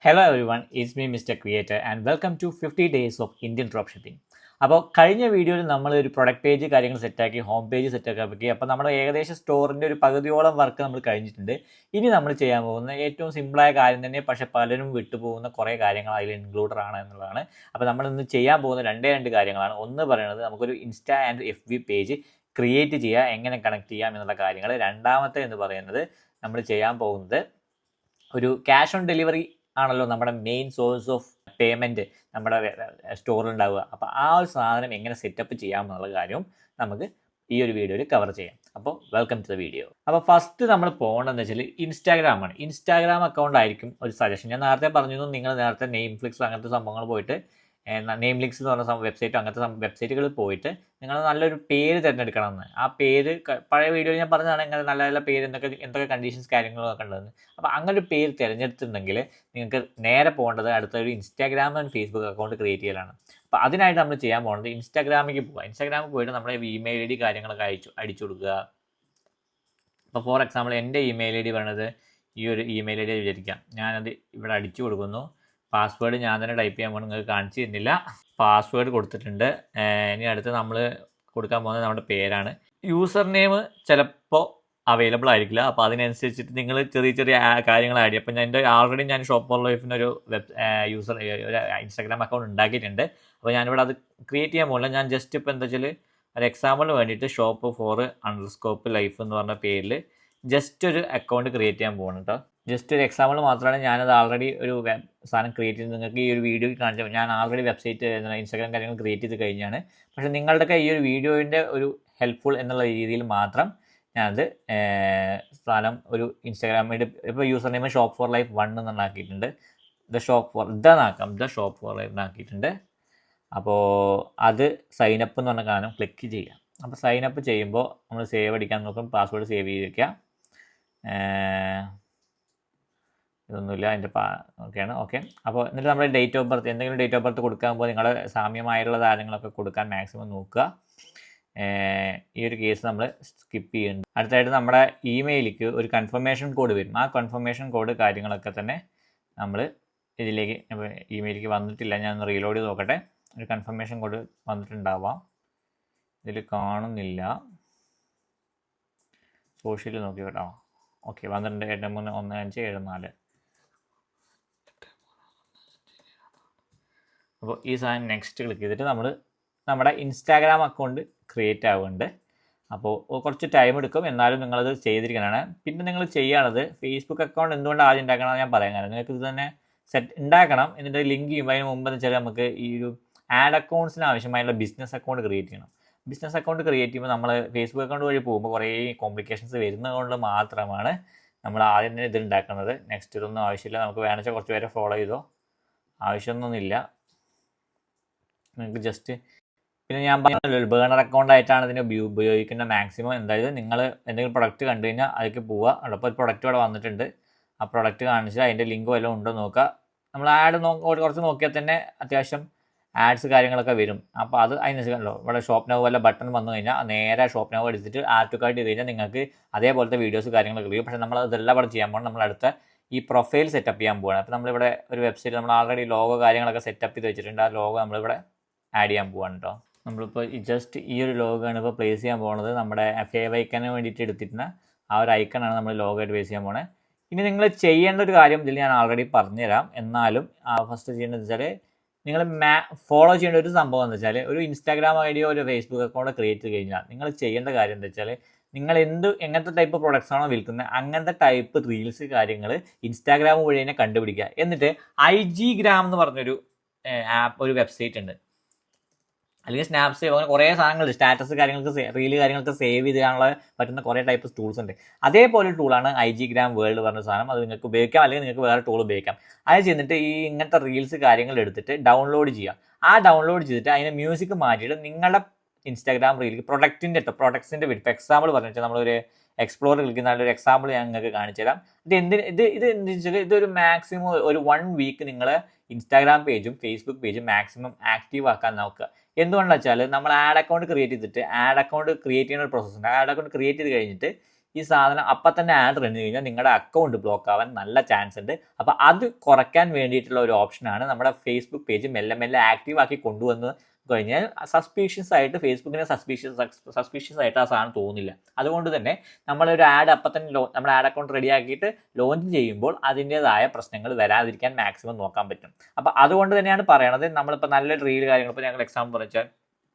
Hello everyone it's me mister creator and welcome to 50 days of Indian drop shipping. അപ്പോൾ കഴിഞ്ഞ വീഡിയോയിൽ നമ്മൾ ഒരു പ്രൊഡക്റ്റ് പേജ് കാര്യങ്ങൾ സെറ്റാക്കി, ഹോം പേജ് സെറ്റാക്കി. അപ്പോൾ നമ്മുടെ ഏകദേശം സ്റ്റോറിൻ്റെ ഒരു പകുതിയോളം വർക്ക് നമ്മൾ കഴിഞ്ഞിട്ടുണ്ട്. ഇനി നമ്മൾ ചെയ്യാൻ പോകുന്ന ഏറ്റവും സിമ്പിളായ കാര്യം തന്നെ, പക്ഷേ പലരും വിട്ടുപോകുന്ന കുറേ കാര്യങ്ങൾ അതിൽ ഇൻക്ലൂഡഡ് ആണ് എന്നുള്ളതാണ്. അപ്പോൾ നമ്മൾ ഇന്ന് ചെയ്യാൻ പോകുന്ന രണ്ട് കാര്യങ്ങളാണ്. ഒന്ന് പറയുന്നത് നമുക്കൊരു insta and FB page create ചെയ്യുക, എങ്ങനെ കണക്ട് ചെയ്യാം എന്നുള്ള കാര്യങ്ങൾ. രണ്ടാമത്തെ എന്ന് പറയുന്നത് നമ്മൾ ചെയ്യാൻ പോകുന്നത് ഒരു ക്യാഷ് ഓൺ ഡെലിവറി ആണല്ലോ നമ്മുടെ മെയിൻ സോഴ്സ് ഓഫ് പേയ്മെൻറ്റ് നമ്മുടെ സ്റ്റോറിൽ ഉണ്ടാവുക. അപ്പോൾ ആ ഒരു സാധനം എങ്ങനെ സെറ്റപ്പ് ചെയ്യാമെന്നുള്ള കാര്യവും നമുക്ക് ഈ ഒരു വീഡിയോയിൽ കവർ ചെയ്യാം. അപ്പോൾ വെൽക്കം ടു ദ വീഡിയോ. അപ്പോൾ ഫസ്റ്റ് നമ്മൾ പോകേണ്ടതെന്ന് വെച്ചാൽ ഇൻസ്റ്റാഗ്രാമാണ്. ഇൻസ്റ്റാഗ്രാം അക്കൗണ്ട് ആയിരിക്കും ഒരു സജഷൻ. ഞാൻ നേരത്തെ പറഞ്ഞിരുന്നു, നിങ്ങൾ നേരത്തെ നെയിംഫ്ലിക്സ് അങ്ങനത്തെ സംഭവങ്ങൾ പോയിട്ട്, നെയിംലിക്സ് എന്ന് പറഞ്ഞ വെബ്സൈറ്റ്, അങ്ങനത്തെ വെബ്സൈറ്റുകളിൽ പോയിട്ട് നിങ്ങൾ നല്ലൊരു പേര് തിരഞ്ഞെടുക്കണം എന്ന്. ആ പേര് പഴയ വീഡിയോയിൽ ഞാൻ പറഞ്ഞതാണ്, ഇങ്ങനെ നല്ല നല്ല പേര് എന്തൊക്കെ കണ്ടീഷൻസ് കാര്യങ്ങളൊക്കെ ഉണ്ടെന്ന്. അപ്പോൾ അങ്ങനെ ഒരു പേര് തിരഞ്ഞെടുത്തിട്ടുണ്ടെങ്കിൽ നിങ്ങൾക്ക് നേരെ പോകേണ്ടത് അടുത്തൊരു Instagram and Facebook account create ചെയ്യലാണ്. അപ്പോൾ അതിനായിട്ട് നമ്മൾ ചെയ്യാൻ പോകുന്നത് ഇൻസ്റ്റാഗ്രാമിലേക്ക് പോവുക. ഇൻസ്റ്റാഗ്രാമിൽ പോയിട്ട് നമ്മുടെ ഇമെയിൽ ID കാര്യങ്ങളൊക്കെ അടിച്ചു കൊടുക്കുക. അപ്പോൾ ഫോർ എക്സാമ്പിൾ എൻ്റെ ഇമെയിൽ ID പറയുന്നത് ഈ ഒരു ഇമെയിൽ ID വിചാരിക്കാം. ഞാനത് ഇവിടെ അടിച്ചു കൊടുക്കുന്നു. പാസ്വേഡ് ഞാൻ തന്നെ ടൈപ്പ് ചെയ്യാൻ പോകുന്നു, നിങ്ങൾക്ക് കാണിച്ചു തരുന്നില്ല. പാസ്വേഡ് കൊടുത്തിട്ടുണ്ട്. ഇനി അടുത്ത് നമ്മൾ കൊടുക്കാൻ പോകുന്നത് നമ്മുടെ പേരാണ്. യൂസർ നെയിം ചിലപ്പോൾ അവൈലബിൾ ആയിരിക്കില്ല. അപ്പോൾ അതിനനുസരിച്ചിട്ട് നിങ്ങൾ ചെറിയ ചെറിയ കാര്യങ്ങൾ ആഡ് ചെയ്യും. അപ്പോൾ എൻ്റെ ആൾറെഡി ഞാൻ ഷോപ്പ് ഫോർ ലൈഫിന് ഒരു ഒരു ഇൻസ്റ്റാഗ്രാം അക്കൗണ്ട് ഉണ്ടാക്കിയിട്ടുണ്ട്. അപ്പോൾ ഞാനിവിടെ അത് ക്രിയേറ്റ് ചെയ്യാൻ പോകില്ല. ഞാൻ ജസ്റ്റ് ഇപ്പോൾ എന്താ വെച്ചാൽ ഒരു എക്സാമ്പിളിന് വേണ്ടിയിട്ട് shop4_life എന്ന് പറഞ്ഞ പേരിൽ ജസ്റ്റ് ഒരു അക്കൗണ്ട് ക്രിയേറ്റ് ചെയ്യാൻ പോകുന്നു കേട്ടോ. ജസ്റ്റ് ഒരു എക്സാമ്പിൾ മാത്രമാണ്. ഞാനത് ആൾറെഡി ഒരു സാധനം ക്രിയേറ്റ് ചെയ്ത് നിങ്ങൾക്ക് ഈ ഒരു വീഡിയോ കാണിച്ചു. ഞാൻ ആൾറെഡി വെബ്സൈറ്റ് ഇൻസ്റ്റാഗ്രാം കാര്യങ്ങൾ ക്രിയേറ്റ് ചെയ്ത് കഴിഞ്ഞാണ്. പക്ഷേ നിങ്ങളുടെയൊക്കെ ഈ ഒരു വീഡിയോൻ്റെ ഒരു ഹെൽപ്ഫുൾ എന്നുള്ള രീതിയിൽ മാത്രം ഞാനത് സാധനം ഒരു ഇൻസ്റ്റാഗ്രാമിൽ ഇപ്പോൾ യൂസർ നെയിം shop4life1 എന്നാക്കിയിട്ടുണ്ട്. ദ shop4life എന്നാക്കിയിട്ടുണ്ട്. അപ്പോൾ അത് സൈനപ്പ് എന്ന് പറഞ്ഞ കാരണം ക്ലിക്ക് ചെയ്യാം. അപ്പോൾ സൈനപ്പ് ചെയ്യുമ്പോൾ നമ്മൾ സേവ് അടിക്കാൻ നോക്കും. പാസ്വേഡ് സേവ് ചെയ്ത് വയ്ക്കുക. ഇതൊന്നുമില്ല, അതിൻ്റെ ഓക്കെയാണ്. ഓക്കെ, അപ്പോൾ എന്നിട്ട് നമ്മുടെ ഡേറ്റ് ഓഫ് ബർത്ത്, എന്തെങ്കിലും ഡേറ്റ് ഓഫ് ബർത്ത് കൊടുക്കാൻ പോകുമ്പോൾ നിങ്ങളുടെ സാമ്യമായിട്ടുള്ള കാര്യങ്ങളൊക്കെ കൊടുക്കാൻ മാക്സിമം നോക്കുക. ഈ ഒരു കേസ് നമ്മൾ സ്കിപ്പ് ചെയ്യുന്നുണ്ട്. അടുത്തായിട്ട് നമ്മുടെ ഇമെയിലേക്ക് ഒരു കൺഫർമേഷൻ കോഡ് വരും. ആ കൺഫർമേഷൻ കോഡ് കാര്യങ്ങളൊക്കെ തന്നെ നമ്മൾ ഇതിലേക്ക്, ഇമെയിലേക്ക് വന്നിട്ടില്ല, ഞാൻ ഒന്ന് റീലോഡ് ചെയ്ത് നോക്കട്ടെ. ഒരു കൺഫർമേഷൻ കോഡ് വന്നിട്ടുണ്ടാവാം, ഇതിൽ കാണുന്നില്ല. സോഷ്യലിൽ നോക്കി കേട്ടോ. ഓക്കെ, 12831574. അപ്പോൾ ഈ സാധനം നെക്സ്റ്റ് ക്ലിക്ക് ചെയ്തിട്ട് നമ്മൾ നമ്മുടെ ഇൻസ്റ്റാഗ്രാം അക്കൗണ്ട് ക്രിയേറ്റ് ആവുന്നുണ്ട്. അപ്പോൾ കുറച്ച് ടൈം എടുക്കും, എന്നാലും നിങ്ങളത് ചെയ്തിരിക്കണതാണ്. പിന്നെ നിങ്ങൾ ചെയ്യുകയാണത് ഫേസ്ബുക്ക് അക്കൗണ്ട് എന്തുകൊണ്ട് ആദ്യം ഉണ്ടാക്കണം ഞാൻ പറയാൻ കാരണം, നിങ്ങൾക്ക് ഇത് തന്നെ സെറ്റ് ഉണ്ടാക്കണം. എന്നിട്ട് ലിങ്ക് ചെയ്യുമ്പോൾ അതിന് മുമ്പ് എന്ന് വെച്ചാൽ നമുക്ക് ഈ ഒരു ആഡ് അക്കൗണ്ട്സിന് ആവശ്യമായുള്ള ബിസിനസ് അക്കൗണ്ട് ക്രിയേറ്റ് ചെയ്യണം. ബിസിനസ് അക്കൗണ്ട് ക്രിയേറ്റ് ചെയ്യുമ്പോൾ നമ്മൾ ഫേസ്ബുക്ക് അക്കൗണ്ട് വഴി പോകുമ്പോൾ കുറേ കോംപ്ലിക്കേഷൻസ് വരുന്നതുകൊണ്ട് മാത്രമാണ് നമ്മൾ ആദ്യം തന്നെ ഇത് ഉണ്ടാക്കുന്നത്. നെക്സ്റ്റ് ഇതൊന്നും ആവശ്യമില്ല, നമുക്ക് വേണമെച്ചാൽ കുറച്ച് പേരെ ഫോളോ ചെയ്തോ, ആവശ്യമൊന്നുമില്ല നിങ്ങൾക്ക്. ജസ്റ്റ് പിന്നെ ഞാൻ പറഞ്ഞല്ലോ, ബേണർ അക്കൗണ്ട് ആയിട്ടാണ് ഇതിനെ ഉപയോഗിക്കുന്ന മാക്സിമം. എന്തായാലും നിങ്ങൾ എന്തെങ്കിലും പ്രൊഡക്റ്റ് കണ്ടു കഴിഞ്ഞാൽ അതിലേക്ക് പോവുക. അപ്പോൾ ഒരു പ്രൊഡക്റ്റ് ഇവിടെ വന്നിട്ടുണ്ട്, ആ പ്രൊഡക്റ്റ് കാണിച്ചാൽ അതിൻ്റെ ലിങ്ക് വല്ലതും ഉണ്ടോ നോക്കുക. നമ്മൾ ആഡ് കുറച്ച് നോക്കിയാൽ തന്നെ അത്യാവശ്യം ആഡ്സ് കാര്യങ്ങളൊക്കെ വരും. അപ്പോൾ അത് അതിനനുസരിച്ചല്ലോ ഇവിടെ ഷോപ്പ് നൗ വല്ല ബട്ടൺ വന്നു കഴിഞ്ഞാൽ നേരെ ഷോപ്പ് നൗ എടുത്തിട്ട് ആഡ് ടു കാർട്ട് ചെയ്ത് കഴിഞ്ഞാൽ നിങ്ങൾക്ക് അതേപോലത്തെ വീഡിയോസ് കാര്യങ്ങളൊക്കെ വരും. പക്ഷേ നമ്മൾ ഇതെല്ലാം ഇവിടെ ചെയ്യാൻ പോകണം. നമ്മൾ അടുത്ത ഈ പ്രൊഫൈൽ സെറ്റപ്പ് ചെയ്യാൻ പോവുകയാണ്. അപ്പോൾ നമ്മളിവിടെ ഒരു വെബ്സൈറ്റ് നമ്മൾ ആൾറെഡി ലോഗോ കാര്യങ്ങളൊക്കെ സെറ്റപ്പ് ചെയ്ത് വെച്ചിട്ടുണ്ട്. ആ ലോഗോ നമ്മളിവിടെ ആഡ് ചെയ്യാൻ പോവാണ് കേട്ടോ. നമ്മളിപ്പോൾ ജസ്റ്റ് ഈ ഒരു ലോഗോ ആണ് ഇപ്പോൾ പ്ലേസ് ചെയ്യാൻ പോകുന്നത്. നമ്മുടെ ഫേവ് ഐക്കണിന് വേണ്ടിയിട്ട് എടുത്തിരുന്ന ആ ഒരു ഐക്കണാണ് നമ്മൾ ലോഗോ ആയിട്ട് പ്ലേസ് ചെയ്യാൻ പോകുന്നത്. ഇനി നിങ്ങൾ ചെയ്യേണ്ട ഒരു കാര്യം ഇതിൽ ഞാൻ ആൾറെഡി പറഞ്ഞുതരാം. എന്നാലും ഫസ്റ്റ് ചെയ്യേണ്ടത് വെച്ചാൽ നിങ്ങൾ ഫോളോ ചെയ്യേണ്ട ഒരു സംഭവം എന്ന് വെച്ചാൽ, ഒരു ഇൻസ്റ്റാഗ്രാം ഐഡിയോ ഒരു ഫേസ്ബുക്ക് അക്കൗണ്ട് ക്രിയേറ്റ് ചെയ്ത് കഴിഞ്ഞാൽ നിങ്ങൾ ചെയ്യേണ്ട കാര്യം എന്താ വെച്ചാൽ, നിങ്ങൾ എങ്ങനത്തെ ടൈപ്പ് പ്രൊഡക്ട്സ് ആണോ വിൽക്കുന്നത് അങ്ങനത്തെ ടൈപ്പ് റീൽസ് കാര്യങ്ങൾ ഇൻസ്റ്റാഗ്രാം വഴി തന്നെ കണ്ടുപിടിക്കുക. എന്നിട്ട് IG-gram എന്ന് പറഞ്ഞൊരു ഒരു വെബ്സൈറ്റ് ഉണ്ട്, അല്ലെങ്കിൽ സ്നാപ്സേവ്, അങ്ങനെ കുറേ സാധനങ്ങളുണ്ട്. സ്റ്റാറ്റസ് കാര്യങ്ങൾക്ക് റീല് കാര്യങ്ങൾക്ക് സേവ് ചെയ്യാനുള്ള പറ്റുന്ന കുറേ ടൈപ്പ് ടൂൾസ് ഉണ്ട്. അതേപോലെ ടൂളാണ് IG-gram വേൾഡ് പറഞ്ഞ സാധനം. അത് നിങ്ങൾക്ക് ഉപയോഗിക്കാം, അല്ലെങ്കിൽ നിങ്ങൾക്ക് വേറെ ടൂൾ ഉപയോഗിക്കാം. അത് ചെയ്തിട്ട് ഈ ഇങ്ങനത്തെ റീൽസ് കാര്യങ്ങൾ എടുത്തിട്ട് ഡൗൺലോഡ് ചെയ്യുക. ആ ഡൗൺലോഡ് ചെയ്തിട്ട് അതിന് മ്യൂസിക് മാറ്റിയിട്ട് നിങ്ങളുടെ ഇൻസ്റ്റാഗ്രാം റീലിൽ പ്രൊഡക്റ്റിൻ്റെ വീഡിയോ, എക്സാമ്പിൾ പറഞ്ഞിട്ട് നമ്മളൊരു എക്സ്പ്ലോർ കളിക്കുന്ന ഒരു എക്സാമ്പിൾ ഞാൻ നിങ്ങൾക്ക് കാണിച്ചു തരാം. ഇത് എന്താ വെച്ചാൽ ഇതൊരു മാക്സിമം ഒരു 1 വീക്ക് നിങ്ങൾ ഇൻസ്റ്റാഗ്രാം പേജും ഫേസ്ബുക്ക് പേജും മാക്സിമം ആക്റ്റീവ് ആക്കാൻ നോക്കുക. എന്തുകൊണ്ടാണെന്ന് വെച്ചാൽ നമ്മൾ ആഡ് അക്കൗണ്ട് ക്രിയേറ്റ് ചെയ്തിട്ട് ആഡ് അക്കൗണ്ട് ക്രിയേറ്റ് ചെയ്യുന്ന ഒരു പ്രോസസ്സ് ഉണ്ട്. ആഡ് അക്കൗണ്ട് ക്രിയേറ്റ് ചെയ്ത് കഴിഞ്ഞിട്ട് ഈ സാധനം അപ്പം തന്നെ ആഡ് റൺ കഴിഞ്ഞാൽ നിങ്ങളുടെ അക്കൗണ്ട് ബ്ലോക്ക് ആവാൻ നല്ല ചാൻസ് ഉണ്ട്. അപ്പോൾ അത് കുറയ്ക്കാൻ വേണ്ടിയിട്ടുള്ള ഒരു ഓപ്ഷനാണ് നമ്മുടെ ഫേസ്ബുക്ക് പേജ് മെല്ലെ മെല്ലെ ആക്റ്റീവ് ആക്കി കൊണ്ടുവന്ന് കഴിഞ്ഞാൽ സസ്പീഷ്യസ് ആയിട്ട് ഫേസ്ബുക്കിന് സസ്പീഷ്യസ് ആയിട്ട് ആ സാധനം തോന്നില്ല. അതുകൊണ്ട് തന്നെ നമ്മളൊരു ആഡ് അപ്പം തന്നെ നമ്മുടെ ആഡ് അക്കൗണ്ട് റെഡി ആക്കിയിട്ട് ലോഞ്ച് ചെയ്യുമ്പോൾ അതിൻ്റെതായ പ്രശ്നങ്ങൾ വരാതിരിക്കാൻ മാക്സിമം നോക്കാൻ പറ്റും. അപ്പോൾ അതുകൊണ്ട് തന്നെയാണ് പറയണത്. നമ്മളിപ്പോൾ നല്ലൊരു റീൽ കാര്യങ്ങൾ, ഇപ്പോൾ ഞങ്ങൾ എക്സാമ്പിൾ പറഞ്ഞാൽ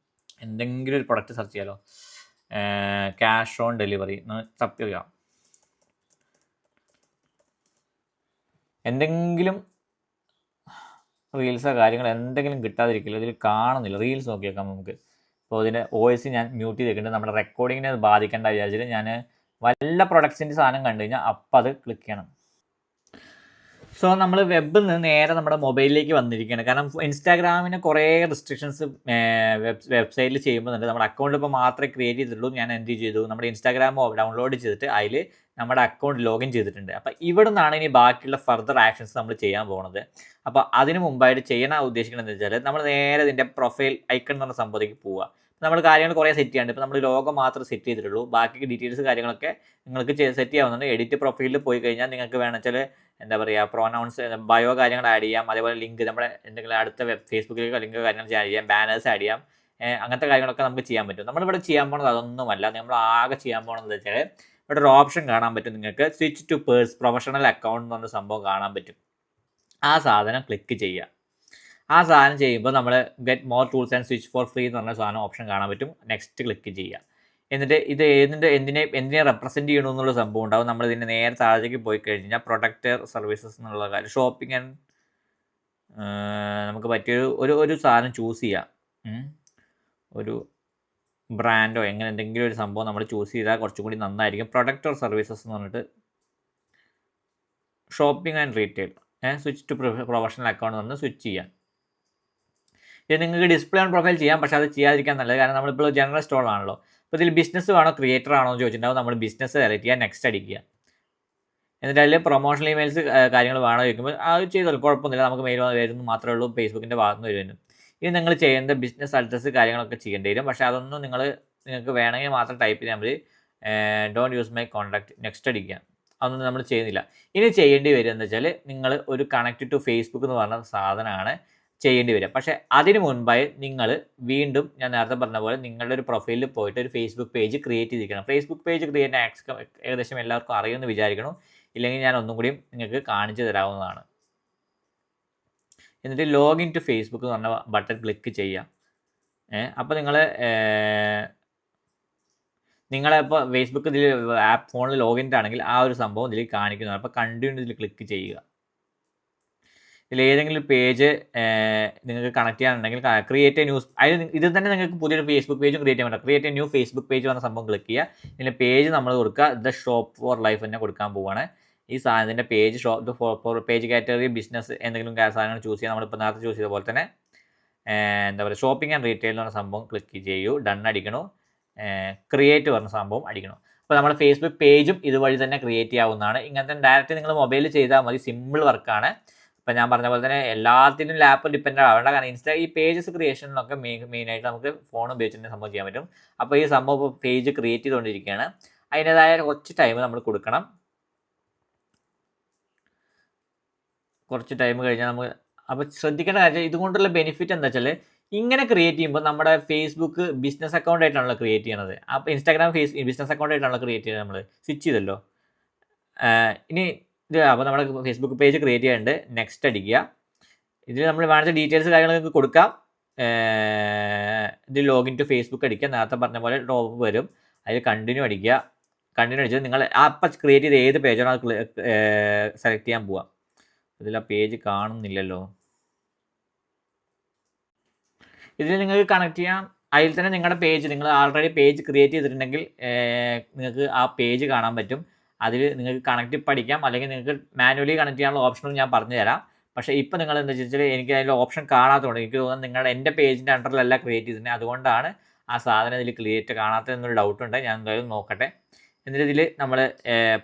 എന്തെങ്കിലും ഒരു പ്രൊഡക്റ്റ് സെർച്ച് ചെയ്യാലോ, ക്യാഷ് ഓൺ ഡെലിവറി തപ്പില്ല, എന്തെങ്കിലും റീൽസോ കാര്യങ്ങൾ എന്തെങ്കിലും കിട്ടാതിരിക്കില്ല, ഇതിൽ കാണുന്നില്ല. റീൽസ് നോക്കിയേക്കാം നമുക്ക്. അപ്പോൾ ഇതിൻ്റെ വോയിസ് ഞാൻ മ്യൂട്ട് ചെയ്തിട്ടുണ്ട്. നമ്മുടെ റെക്കോർഡിങ്ങിനെ അത് ബാധിക്കേണ്ട വിചാരിച്ചിട്ട് ഞാൻ വല്ല പ്രൊഡക്ട്സിൻ്റെ സാധനം കണ്ടു കഴിഞ്ഞാൽ അപ്പം അത് ക്ലിക്ക് ചെയ്യണം. സോ നമ്മൾ വെബിൽ നിന്ന് നേരെ നമ്മുടെ മൊബൈലിലേക്ക് വന്നിരിക്കുകയാണ്. കാരണം ഇൻസ്റ്റാഗ്രാമിന് കുറേ റെസ്ട്രിക്ഷൻസ് വെബ്സൈറ്റിൽ ചെയ്യുമ്പോഴുണ്ട്. നമ്മുടെ അക്കൗണ്ട് ഇപ്പോൾ മാത്രമേ ക്രിയേറ്റ് ചെയ്തിട്ടുള്ളൂ. ഞാൻ എന്ത് ചെയ്തു, നമ്മുടെ ഇൻസ്റ്റാഗ്രാം ഡൗൺലോഡ് ചെയ്തിട്ട് അതിൽ നമ്മുടെ അക്കൗണ്ട് ലോഗിൻ ചെയ്തിട്ടുണ്ട്. അപ്പോൾ ഇവിടെ നിന്നാണ് ഇനി ബാക്കിയുള്ള ഫർദർ ആക്ഷൻസ് നമ്മൾ ചെയ്യാൻ പോകുന്നത്. അപ്പോൾ അതിന് മുമ്പായിട്ട് ചെയ്യാൻ ഉദ്ദേശിക്കുന്നത് എന്താ വെച്ചാൽ നമ്മൾ നേരെ ഇതിൻ്റെ പ്രൊഫൈൽ ഐക്കൺ എന്ന് പറഞ്ഞ സംഭവത്തേക്ക് പോവുക. നമ്മൾ കാര്യങ്ങൾ കുറേ സെറ്റ് ചെയ്യാണ്ട്. ഇപ്പോൾ നമ്മൾ ലോഗോ മാത്രമേ സെറ്റ് ചെയ്തിട്ടുള്ളൂ. ബാക്കി ഡീറ്റെയിൽസ് കാര്യങ്ങളൊക്കെ നിങ്ങൾക്ക് സെറ്റ് ചെയ്യാവുന്നുണ്ട്. എഡിറ്റ് പ്രൊഫൈലിൽ പോയി കഴിഞ്ഞാൽ നിങ്ങൾക്ക് വേണമെന്ന് എന്താ പറയുക, പ്രൊനൗൺസ്, ബയോ കാര്യങ്ങൾ ആഡ് ചെയ്യാം. അതേപോലെ ലിങ്ക്, നമ്മുടെ എന്തെങ്കിലും അടുത്ത ഫേസ്ബുക്കിലേക്ക് ലിങ്ക് കാര്യങ്ങൾ ആഡ് ചെയ്യാം, ബാനേഴ്സ് ആഡ് ചെയ്യാം, അങ്ങനത്തെ കാര്യങ്ങളൊക്കെ നമുക്ക് ചെയ്യാൻ പറ്റും. നമ്മളിവിടെ ചെയ്യാൻ പോകുന്നത് അതൊന്നുമല്ല. നമ്മൾ ആകെ ചെയ്യാൻ പോകുന്നത് എന്താ വെച്ചാൽ ഇവിടെ ഒരു ഓപ്ഷൻ കാണാൻ പറ്റും നിങ്ങൾക്ക്, സ്വിച്ച് ടു പ്രൊഫഷണൽ അക്കൗണ്ട് എന്ന് പറഞ്ഞ സംഭവം കാണാൻ പറ്റും. ആ സാധനം ക്ലിക്ക് ചെയ്യുക. ആ സാധനം ചെയ്യുമ്പോൾ നമ്മൾ get more tools and switch four free എന്ന് പറഞ്ഞ സാധനം ഓപ്ഷൻ കാണാൻ പറ്റും. നെക്സ്റ്റ് ക്ലിക്ക് ചെയ്യുക. എന്നിട്ട് ഇത് എന്തിനെ റെപ്രസെൻറ്റ് ചെയ്യണമെന്നുള്ള സംഭവം ഉണ്ടാവും. നമ്മൾ ഇതിൻ്റെ നേരെ താഴേക്ക് പോയി കഴിഞ്ഞാൽ പ്രൊഡക്റ്റ് സർവീസസ് എന്നുള്ള കാര്യം, ഷോപ്പിംഗ് ആൻഡ് നമുക്ക് പറ്റിയൊരു സാധനം ചൂസ് ചെയ്യാം. ഒരു ബ്രാൻഡോ എങ്ങനെ എന്തെങ്കിലും ഒരു സംഭവം നമ്മൾ ചൂസ് ചെയ്താൽ കുറച്ചും കൂടി നന്നായിരിക്കും. പ്രൊഡക്റ്റ് ഓർ സർവീസസ് എന്ന് പറഞ്ഞിട്ട് shopping and retail, switch to professional account എന്ന് സ്വിച്ച് ചെയ്യാം. ഇത് നിങ്ങൾക്ക് ഡിസ്പ്ലേ ഓൺ പ്രൊഫൈൽ ചെയ്യാം, പക്ഷേ അത് ചെയ്യാതിരിക്കാൻ നല്ലത്. കാരണം നമ്മളിപ്പോൾ ജനറൽ സ്റ്റോർ ആണല്ലോ. അപ്പോൾ ഇതിൽ ബിസിനസ് വേണോ ക്രിയേറ്റർ ആണോ എന്ന് ചോദിച്ചിട്ടുണ്ടാവും. നമ്മൾ ബിസിനസ് സെലക്ട് ചെയ്യുക, നെക്സ്റ്റ് അടിക്കുക. എന്നിട്ട് അതിൽ പ്രൊമോഷണൽ ഇമെയിൽസ് കാര്യങ്ങൾ വേണോ ചോദിക്കുമ്പോൾ അത് ചെയ്തോളൂ, കുഴപ്പമൊന്നുമില്ല. നമുക്ക് മെയിൽ വരുന്നു മാത്രമേ ഉള്ളൂ, ഫേസ്ബുക്കിൻ്റെ ഭാഗത്ത് നിന്ന് വരുന്നു. ഇത് നിങ്ങൾ ചെയ്യേണ്ട ബിസിനസ് അഡ്രസ്സ് കാര്യങ്ങളൊക്കെ ചെയ്യേണ്ടി വരും. പക്ഷേ അതൊന്നും നിങ്ങൾക്ക് വേണമെങ്കിൽ മാത്രം ടൈപ്പ് ചെയ്താൽ മതി. Don't use my contact, next അടിക്കുക. അതൊന്നും നമ്മൾ ചെയ്യുന്നില്ല. ഇനി ചെയ്യേണ്ടി വരിക എന്ന് വെച്ചാൽ നിങ്ങൾ ഒരു കണക്ട് ടു ഫേസ്ബുക്ക് എന്ന് പറഞ്ഞ സാധനമാണ് ചെയ്യേണ്ടി വരിക. പക്ഷേ അതിന് മുൻപായി നിങ്ങൾ വീണ്ടും ഞാൻ നേരത്തെ പറഞ്ഞ പോലെ നിങ്ങളുടെ ഒരു പ്രൊഫൈലിൽ പോയിട്ട് ഒരു ഫേസ്ബുക്ക് പേജ് ക്രിയേറ്റ് ചെയ്തിരിക്കണം. ഫേസ്ബുക്ക് പേജ് ക്രിയേറ്റ് ഏകദേശം എല്ലാവർക്കും അറിയുമെന്ന് വിചാരിക്കണം. ഇല്ലെങ്കിൽ ഞാൻ ഒന്നും കൂടി നിങ്ങൾക്ക് കാണിച്ചു തരാവുന്നതാണ്. എന്നിട്ട് ലോഗിൻ ടു ഫേസ്ബുക്ക് എന്ന് പറഞ്ഞ ബട്ടൺ ക്ലിക്ക് ചെയ്യാം. അപ്പോൾ നിങ്ങളിപ്പോൾ ഫേസ്ബുക്ക് ഇതിൽ ആപ്പ് ഫോണിൽ ലോഗിൻ ആണെങ്കിൽ ആ ഒരു സംഭവം ഇതിൽ കാണിക്കുന്നതാണ്. അപ്പോൾ കണ്ടിന്യൂ ഇതിൽ ക്ലിക്ക് ചെയ്യുക. ഇതിൽ ഏതെങ്കിലും പേജ് നിങ്ങൾക്ക് കണക്ട് ചെയ്യാനുണ്ടെങ്കിൽ ക്രിയേറ്റ് എ ന്യൂസ്, ഇതിൽ തന്നെ നിങ്ങൾക്ക് പുതിയൊരു ഫേസ്ബുക്ക് പേജും ക്രിയേറ്റ് ചെയ്യാൻ പറ്റും. Create A new Facebook page പറഞ്ഞ സംഭവം ക്ലിക്ക് ചെയ്യുക. ഇതിൻ്റെ പേജ് നമ്മൾ കൊടുക്കുക, ദ ഷോപ്പ് ഫോർ ലൈഫ് തന്നെ കൊടുക്കാൻ പോവുകയാണ്. ഈ സാധനത്തിൻ്റെ page for page category business എന്തെങ്കിലും സാധനങ്ങൾ ചൂസ് ചെയ്യുക. നമ്മളിപ്പോൾ നേരത്തെ ചൂസ് ചെയ്ത പോലെ തന്നെ എന്താ പറയുക, ഷോപ്പിംഗ് ആൻഡ് റീറ്റെയിൽ എന്ന് പറഞ്ഞ സംഭവം ക്ലിക്ക് ചെയ്യൂ. ഡൺ അടിക്കണു. ക്രിയേറ്റ് പറഞ്ഞ സംഭവം അടിക്കണം. അപ്പോൾ നമ്മുടെ ഫേസ്ബുക്ക് പേജും ഇതുവഴി തന്നെ ക്രിയേറ്റ് ചെയ്യാവുന്നതാണ്. ഇങ്ങനത്തെ ഡയറക്റ്റ് നിങ്ങൾ മൊബൈലിൽ ചെയ്താൽ മതി, സിമ്പിൾ വർക്കാണ്. ഇപ്പോൾ ഞാൻ പറഞ്ഞ പോലെ തന്നെ എല്ലാത്തിനും ലാപ്പ് ഡിപ്പെൻഡ് ആവേണ്ട. കാരണം ഈ പേജസ് ക്രിയേഷനിലൊക്കെ മെയിനായിട്ട് നമുക്ക് ഫോൺ ഉപയോഗിച്ചിട്ട് സംഭവം ചെയ്യാൻ പറ്റും. അപ്പോൾ ഈ സംഭവം പേജ് ക്രിയേറ്റ് ചെയ്തുകൊണ്ടിരിക്കുകയാണ്. അതിൻ്റെതായ കുറച്ച് ടൈം നമ്മൾ കൊടുക്കണം. കുറച്ച് ടൈം കഴിഞ്ഞാൽ നമുക്ക് അപ്പോൾ ശ്രദ്ധിക്കേണ്ട കാര്യം, ഇതുകൊണ്ടുള്ള ബെനിഫിറ്റ് എന്താ വെച്ചാൽ ഇങ്ങനെ ക്രിയേറ്റ് ചെയ്യുമ്പോൾ നമ്മുടെ ഫേസ്ബുക്ക് ബിസിനസ് അക്കൗണ്ട് ആയിട്ടാണല്ലോ ക്രിയേറ്റ് ചെയ്യണത്. അപ്പോൾ ഇൻസ്റ്റാഗ്രാം ബിസിനസ് അക്കൗണ്ട് ആയിട്ടാണല്ലോ ക്രിയേറ്റ് ചെയ്യുന്നത്. നമ്മൾ സ്വിച്ച് ചെയ്തല്ലോ. ഇനി ഇത് അപ്പോൾ നമ്മുടെ ഫേസ്ബുക്ക് പേജ് ക്രിയേറ്റ് ചെയ്യാനുണ്ട്. നെക്സ്റ്റ് അടിക്കുക. ഇതിൽ നമ്മൾ വേണ്ട ഡീറ്റെയിൽസ് കാര്യങ്ങളൊക്കെ കൊടുക്കാം. ഇത് ലോഗിൻ ടു ഫേസ്ബുക്ക് അടിക്കുക. നേരത്തെ പറഞ്ഞ പോലെ ടോപ്പ് വരും, അതിൽ കണ്ടിന്യൂ അടിക്കുക. കണ്ടിന്യൂ അടിച്ചത് നിങ്ങൾ അപ്പം ക്രിയേറ്റ് ചെയ്ത് ഏത് പേജാണോ അത് സെലക്ട് ചെയ്യാൻ പോവുക. ഇതിൽ ആ പേജ് കാണുന്നില്ലല്ലോ. ഇതിൽ നിങ്ങൾക്ക് കണക്ട് ചെയ്യാം. അതിൽ തന്നെ നിങ്ങളുടെ പേജ്, നിങ്ങൾ ആൾറെഡി പേജ് ക്രിയേറ്റ് ചെയ്തിട്ടുണ്ടെങ്കിൽ നിങ്ങൾക്ക് ആ പേജ് കാണാൻ പറ്റും. അതിൽ നിങ്ങൾക്ക് കണക്റ്റ് പഠിക്കാം, അല്ലെങ്കിൽ നിങ്ങൾക്ക് മാനുവലി കണക്ട് ചെയ്യാനുള്ള ഓപ്ഷനും ഞാൻ പറഞ്ഞു തരാം. പക്ഷേ ഇപ്പോൾ നിങ്ങൾ എന്താ വെച്ചാൽ എനിക്ക് അതിൽ ഓപ്ഷൻ കാണാത്തതുകൊണ്ട് എനിക്ക് തോന്നുന്നത് എൻ്റെ പേജിൻ്റെ അണ്ടറിലല്ല ക്രിയേറ്റ് ചെയ്തിട്ടുണ്ട്. അതുകൊണ്ടാണ് ആ സാധനം ഇതിൽ ക്രിയേറ്റ് കാണാത്തതെന്നൊരു ഡൗട്ടുണ്ട്. ഞാൻ എന്തായാലും നോക്കട്ടെ. എന്നിട്ട് ഇതിൽ നമ്മൾ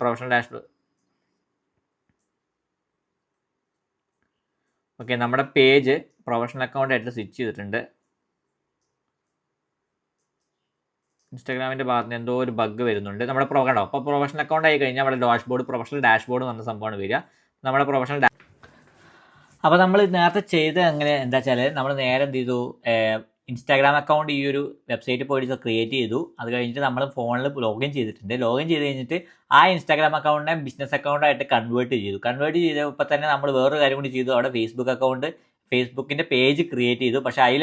പ്രൊഫഷണൽ ഡാഷ്ബോർഡ്, ഓക്കെ, നമ്മുടെ പേജ് പ്രൊഫഷണൽ അക്കൗണ്ട് ആയിട്ട് സ്വിച്ച് ചെയ്തിട്ടുണ്ട്. ഇൻസ്റ്റാഗ്രാമിൻ്റെ ഭാഗത്ത് നിന്ന് എന്തോ ഒരു ബഗ് വരുന്നുണ്ട്. നമ്മുടെ കണ്ടോ, അപ്പോൾ പ്രൊഫഷണൽ അക്കൗണ്ട് ആയി കഴിഞ്ഞാൽ അവിടെ പ്രൊഫഷണൽ ഡാഷ്ബോർഡ് എന്ന് പറഞ്ഞ സംഭവമാണ് വരിക. നമ്മുടെ പ്രൊഫഷണൽ അപ്പോൾ നമ്മൾ നേരത്തെ ചെയ്ത് എങ്ങനെ എന്താ വെച്ചാൽ നമ്മൾ നേരെ എന്ത് ചെയ്തു, ഇൻസ്റ്റാഗ്രാം അക്കൗണ്ട് ഈ ഒരു വെബ്സൈറ്റിൽ പോയിട്ട് ക്രിയേറ്റ് ചെയ്തു. അത് കഴിഞ്ഞിട്ട് നമ്മൾ ഫോണിൽ ലോഗിൻ ചെയ്തിട്ടുണ്ട്. ലോഗിൻ ചെയ്ത് കഴിഞ്ഞിട്ട് ആ ഇൻസ്റ്റാഗ്രാം അക്കൗണ്ടിനെ ബിസിനസ് അക്കൗണ്ടായിട്ട് കൺവേർട്ട് ചെയ്തപ്പോൾ തന്നെ നമ്മൾ വേറൊരു കാര്യം കൂടി ചെയ്തു. അവിടെ ഫേസ്ബുക്കിൻ്റെ പേജ് ക്രിയേറ്റ് ചെയ്തു. പക്ഷേ അതിൽ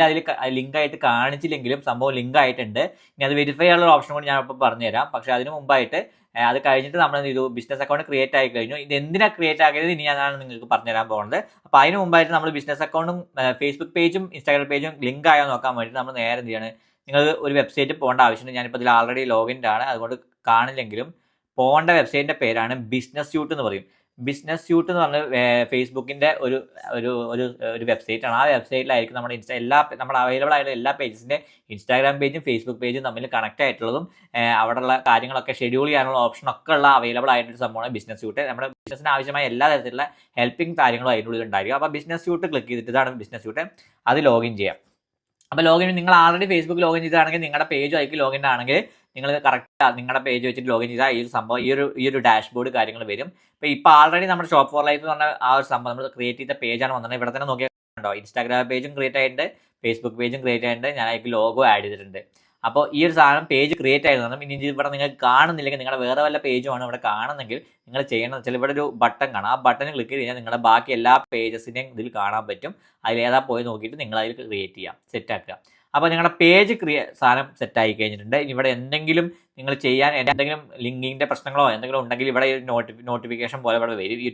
ലിങ്ക് ആയിട്ട് കാണിച്ചില്ലെങ്കിലും സംഭവം ലിങ്ക് ആയിട്ടുണ്ട്. ഇനി അത് വെരിഫൈ ചെയ്യാനുള്ള ഓപ്ഷൻ കൂടി ഞാൻ ഇപ്പോൾ പറഞ്ഞുതരാം. പക്ഷേ അതിന് മുമ്പായിട്ട് അത് കഴിഞ്ഞിട്ട് നമ്മൾ എന്ത് ചെയ്തു, ബിസിനസ് അക്കൗണ്ട് ക്രിയേറ്റ് ആയി കഴിഞ്ഞു. ഇത് എന്തിനാണ് ക്രിയേറ്റ് ആക്കിയത് ഇനി ഞാനാണ് നിങ്ങൾക്ക് പറഞ്ഞുതരാൻ പോകുന്നത്. അപ്പോൾ അതിന് മുമ്പായിട്ട് നമ്മൾ ബിസിനസ് അക്കൗണ്ടും ഫേസ്ബുക്ക് പേജും ഇൻസ്റ്റാഗ്രാം പേജും ലിങ്ക് ആയോ നോക്കാൻ വേണ്ടിയിട്ട് നമ്മൾ നേരെ എന്ത് ചെയ്യാണ്, നിങ്ങൾ ഒരു വെബ്സൈറ്റ് പോകേണ്ട ആവശ്യമുണ്ട്. ഞാനിപ്പോൾ ഇതിൽ ആൾറെഡി ലോഗിൻ്റെ ആണ്, അതുകൊണ്ട് കാണില്ലെങ്കിലും പോകേണ്ട വെബ്സൈറ്റിൻ്റെ പേരാണ് ബിസിനസ് സ്യൂട്ട് എന്ന് പറയും. ബിസിനസ് സ്യൂട്ട് എന്ന് പറഞ്ഞ ഫേസ്ബുക്കിൻ്റെ ഒരു ഒരു ഒരു വെബ്സൈറ്റാണ്. ആ വെബ്സൈറ്റിലായിരിക്കും നമ്മുടെ അവൈലബിൾ ആയിട്ടുള്ള എല്ലാ പേജസിൻ്റെ ഇൻസ്റ്റാഗ്രാം പേജും ഫേസ്ബുക്ക് പേജും തമ്മിൽ കണക്ട് ആയിട്ടുള്ളതും അവിടെയുള്ള കാര്യങ്ങളൊക്കെ ഷെഡ്യൂൾ ചെയ്യാനുള്ള ഓപ്ഷനൊക്കെ ഉള്ള അവൈലബിൾ ആയിട്ടൊരു സംഭവമാണ് ബിസിനസ് സ്യൂട്ട്. നമ്മുടെ ബിസിനസ്സിന് ആവശ്യമായ എല്ലാ തരത്തിലുള്ള ഹെൽപ്പിംഗ് കാര്യങ്ങളും അതിൻ്റെ ഉള്ളിൽ ഉണ്ടായിരിക്കും. അപ്പോൾ ബിസിനസ് സ്യൂട്ട് ക്ലിക്ക് ചെയ്തിട്ട് ഇതാണ് ബിസിനസ് സ്യൂട്ട്, അത് ലോഗിൻ ചെയ്യാം. അപ്പോൾ ലോഗിൻ നിങ്ങൾ ആൾറെഡി ഫേസ്ബുക്ക് ലോഗിൻ ചെയ്താണെങ്കിൽ നിങ്ങളുടെ പേജ് ആയിരിക്കും ലോഗിൻ ആണെങ്കിൽ നിങ്ങൾ കറക്റ്റ് നിങ്ങളുടെ പേജ് വെച്ചിട്ട് ലോഗിൻ ചെയ്താൽ ഈ ഒരു സംഭവം ഈ ഒരു ഡാഷ്ബോർഡ് കാര്യങ്ങൾ വരും. ഇപ്പോൾ ആൾറെഡി നമ്മുടെ ഷോപ്പ് ഫോർ ലൈഫ് എന്ന് പറഞ്ഞ ആ ഒരു സംഭവം നമ്മൾ ക്രിയേറ്റ് ചെയ്ത പേജാണ് വന്നത്. ഇവിടെ തന്നെ നോക്കിയാൽ കണ്ടോ, ഇൻസ്റ്റാഗ്രാം പേജും ക്രിയേറ്റ് ആയിട്ടുണ്ട്, ഫേസ്ബുക്ക് പേജും ക്രിയേറ്റ് ആയിട്ടുണ്ട്. ഞാൻ അതിലേക്ക് ലോഗോ ആഡ് ചെയ്തിട്ടുണ്ട്. അപ്പോൾ ഈ ഒരു സാധനം പേജ് ക്രിയേറ്റ് ആയിരുന്നു. ഇനി ഇവിടെ നിങ്ങൾക്ക് കാണുന്നില്ലെങ്കിൽ നിങ്ങളുടെ വേറെ വല്ല പേജുമാണ് ഇവിടെ കാണുന്നെങ്കിൽ നിങ്ങൾ ചെയ്യണമെന്ന് വെച്ചാൽ ഇവിടെ ഒരു ബട്ടൺ കാണാം. ആ ബട്ടൺ ക്ലിക്ക് ചെയ്ത് കഴിഞ്ഞാൽ നിങ്ങളുടെ ബാക്കി എല്ലാ പേജസിനെയും ഇതിൽ കാണാൻ പറ്റും. അതിലേതാ പോയി നോക്കിയിട്ട് നിങ്ങൾ അതിൽ ക്രിയേറ്റ് ചെയ്യാം, സെറ്റ് ആക്കുക. അപ്പോൾ നിങ്ങളുടെ പേജ് സാധനം സെറ്റായി കഴിഞ്ഞിട്ടുണ്ട്. ഇവിടെ എന്തെങ്കിലും നിങ്ങൾ ചെയ്യാൻ എന്തെങ്കിലും ലിങ്കിങ്ങിൻ്റെ പ്രശ്നങ്ങളോ എന്തെങ്കിലും ഉണ്ടെങ്കിൽ ഇവിടെ നോട്ടിഫിക്കേഷൻ പോലെ ഇവിടെ വരും. ഈ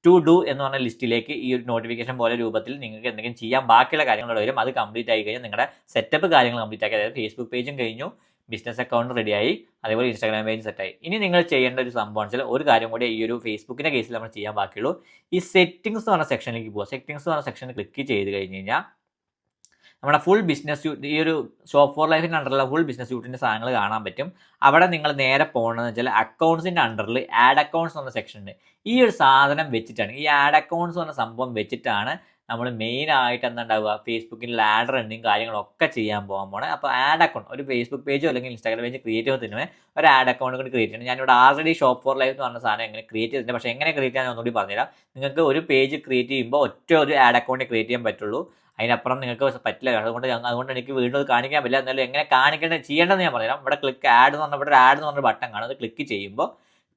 ടു ഡു എന്ന് പറഞ്ഞ ലിസ്റ്റിലേക്ക് ഈ ഒരു നോട്ടിഫിക്കേഷൻ പോലെ രൂപത്തിൽ നിങ്ങൾക്ക് എന്തെങ്കിലും ചെയ്യാൻ ബാക്കിയുള്ള കാര്യങ്ങൾ വരും. അത് കംപ്ലീറ്റ് ആയി കഴിഞ്ഞാൽ നിങ്ങളുടെ സെറ്റപ്പ് കാര്യങ്ങൾ കംപ്ലീറ്റ് ആക്കി, അതായത് ഫേസ്ബുക്ക് പേജും കഴിഞ്ഞു, ബിസിനസ് അക്കൗണ്ട് റെഡിയായി, അതേപോലെ ഇൻസ്റ്റാഗ്രാം പേജ് സെറ്റായി. ഇനി നിങ്ങൾ ചെയ്യേണ്ട ഒരു സംഭവം വെച്ചാൽ ഒരു കാര്യം കൂടി ഈ ഒരു ഫേസ്ബുക്കിൻ്റെ കേസിൽ നമ്മൾ ചെയ്യാൻ ബാക്കിയുള്ളൂ. ഈ സെറ്റിംഗ്സ് എന്ന് പറഞ്ഞ സെക്ഷനിലേക്ക് പോകുക. സെറ്റിംഗ്സ് എന്ന് പറഞ്ഞ സെക്ഷനിൽ ക്ലിക്ക് ചെയ്ത് കഴിഞ്ഞ് കഴിഞ്ഞാൽ നമ്മുടെ ഫുൾ ബിസിനസ് സ്യൂട്ട്, ഈ ഒരു ഷോപ്പ് ഫോർ ലൈഫിൻ്റെ അണ്ടറിലുള്ള ഫുൾ ബിസിനസ് സ്യൂട്ടിൻ്റെ സാധനങ്ങൾ കാണാൻ പറ്റും. അവിടെ നിങ്ങൾ നേരെ പോകണമെന്ന് വെച്ചാൽ അക്കൗണ്ട്സിൻ്റെ അണ്ടറിൽ ആഡ് അക്കൗണ്ട്സ് എന്ന സെക്ഷൻ ഉണ്ട്. ഈ ഒരു സാധനം വെച്ചിട്ടാണ്, ഈ ആഡ് അക്കൗണ്ട്സ് എന്ന സംഭവം വെച്ചിട്ടാണ് നമ്മൾ മെയിനായിട്ട് എന്താണ്ടാവുക, ഫേസ്ബുക്കിൽ ആഡ് റണ്ണിങ് കാര്യങ്ങളൊക്കെ ചെയ്യാൻ പോകാൻ പോകണം. അപ്പോൾ ആഡ് അക്കൗണ്ട് ഒരു ഫേസ്ബുക്ക് പേജോ അല്ലെങ്കിൽ ഇൻസ്റ്റാഗ്രാം പേജ് ക്രിയേറ്റ് ചെയ്യുന്നതിന് ഒരു ആഡ് അക്കൗണ്ട് കൂടി ക്രിയേറ്റ് ചെയ്യണം. ഞാനിവിടെ ആൾറെഡി ഷോപ്പ് ഫോർ ലൈഫ് എന്ന് പറഞ്ഞ സാധനം എങ്ങനെ ക്രിയേറ്റ് ചെയ്തിട്ടുണ്ട്. പക്ഷേ എങ്ങനെ ക്രിയേറ്റ് ചെയ്യാൻ ഒന്നുകൂടി പറഞ്ഞുതരാം. നിങ്ങൾക്ക് ഒരു പേജ് ക്രിയേറ്റ് ചെയ്യുമ്പോൾ ഒറ്റ ഒരു ആഡ് അക്കൗണ്ട് ക്രിയേറ്റ് ചെയ്യാൻ പറ്റുള്ളൂ, അതിനപ്പുറം നിങ്ങൾക്ക് പറ്റില്ല. അതുകൊണ്ട് എനിക്ക് വീണ്ടും അത് കാണിക്കാൻ പറ്റില്ല. എന്നാലും എങ്ങനെ ചെയ്യേണ്ടതെന്ന് ഞാൻ പറയാം. ഇവിടെ ക്ലിക്ക് ആഡ് എന്ന് പറഞ്ഞ ഇവിടെ ആഡ് എന്ന് പറഞ്ഞ ബട്ടൺ കാണും. അത് ക്ലിക്ക് ചെയ്യുമ്പോൾ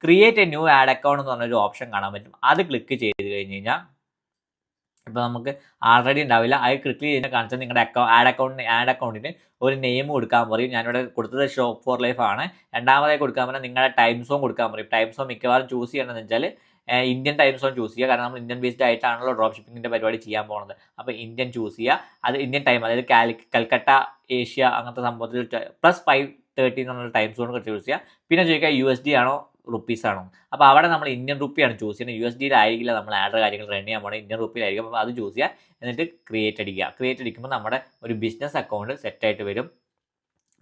create A new add account എന്ന് പറഞ്ഞൊരു ഓപ്ഷൻ കാണാൻ പറ്റും. അത് ക്ലിക്ക് ചെയ്ത് കഴിഞ്ഞ് കഴിഞ്ഞാൽ ഇപ്പോൾ നമുക്ക് ആൾറെഡി ഉണ്ടാവില്ല. അത് ക്ലിക്ക് ചെയ്യുന്ന കാണിച്ചാൽ നിങ്ങളുടെ ആഡ് അക്കൗണ്ടിന് ഒരു നെയിം കൊടുക്കാൻ പറയും. ഞാനിവിടെ കൊടുത്തത് ഷോപ്പ് ഫോർ ലൈഫ് ആണ്. രണ്ടാമതായി കൊടുക്കാൻ പറഞ്ഞാൽ നിങ്ങളുടെ ടൈം സോൺ കൊടുക്കാൻ പറയും. ടൈം സോൺ മിക്കവാറും ചൂസ് ചെയ്യണമെന്ന് വെച്ചാൽ ഇന്ത്യൻ ടൈം സോൺ ചൂസ് ചെയ്യുക. കാരണം നമ്മൾ ഇന്ത്യൻ ബേസ്ഡ് ആയിട്ടാണല്ലോ ഡ്രോപ്പ് ഷിപ്പിങ്ങിൻ്റെ പരിപാടി ചെയ്യാൻ പോകുന്നത്. അപ്പോൾ ഇന്ത്യൻ ചൂസ് ചെയ്യുക. അത് ഇന്ത്യൻ ടൈം, അതായത് കൽക്കട്ട ഏഷ്യ അങ്ങനത്തെ സംഭവത്തിൽ +5:30 എന്നുള്ള ടൈം സോൺ ചൂസ് ചെയ്യുക. പിന്നെ ചോദിക്കുക USD ആണോ റുപ്പീസ് ആണോ. അപ്പോൾ അവിടെ നമ്മൾ ഇന്ത്യൻ റുപ്പിയാണ് ചൂസ് ചെയ്യുന്നത്. USD-യിലായിരിക്കില്ല നമ്മൾ ആഡ് കാര്യങ്ങൾ റൺ ചെയ്യാൻ പോകുന്നത്, ഇന്ത്യൻ റുപ്പിയിലായിരിക്കും. അപ്പോൾ അത് ചൂസ് ചെയ്യുക, എന്നിട്ട് ക്രിയേറ്റ് അടിക്കുക. ക്രിയേറ്റ് അടിക്കുമ്പോൾ നമ്മുടെ ഒരു ബിസിനസ് അക്കൗണ്ട് സെറ്റായിട്ട് വരും.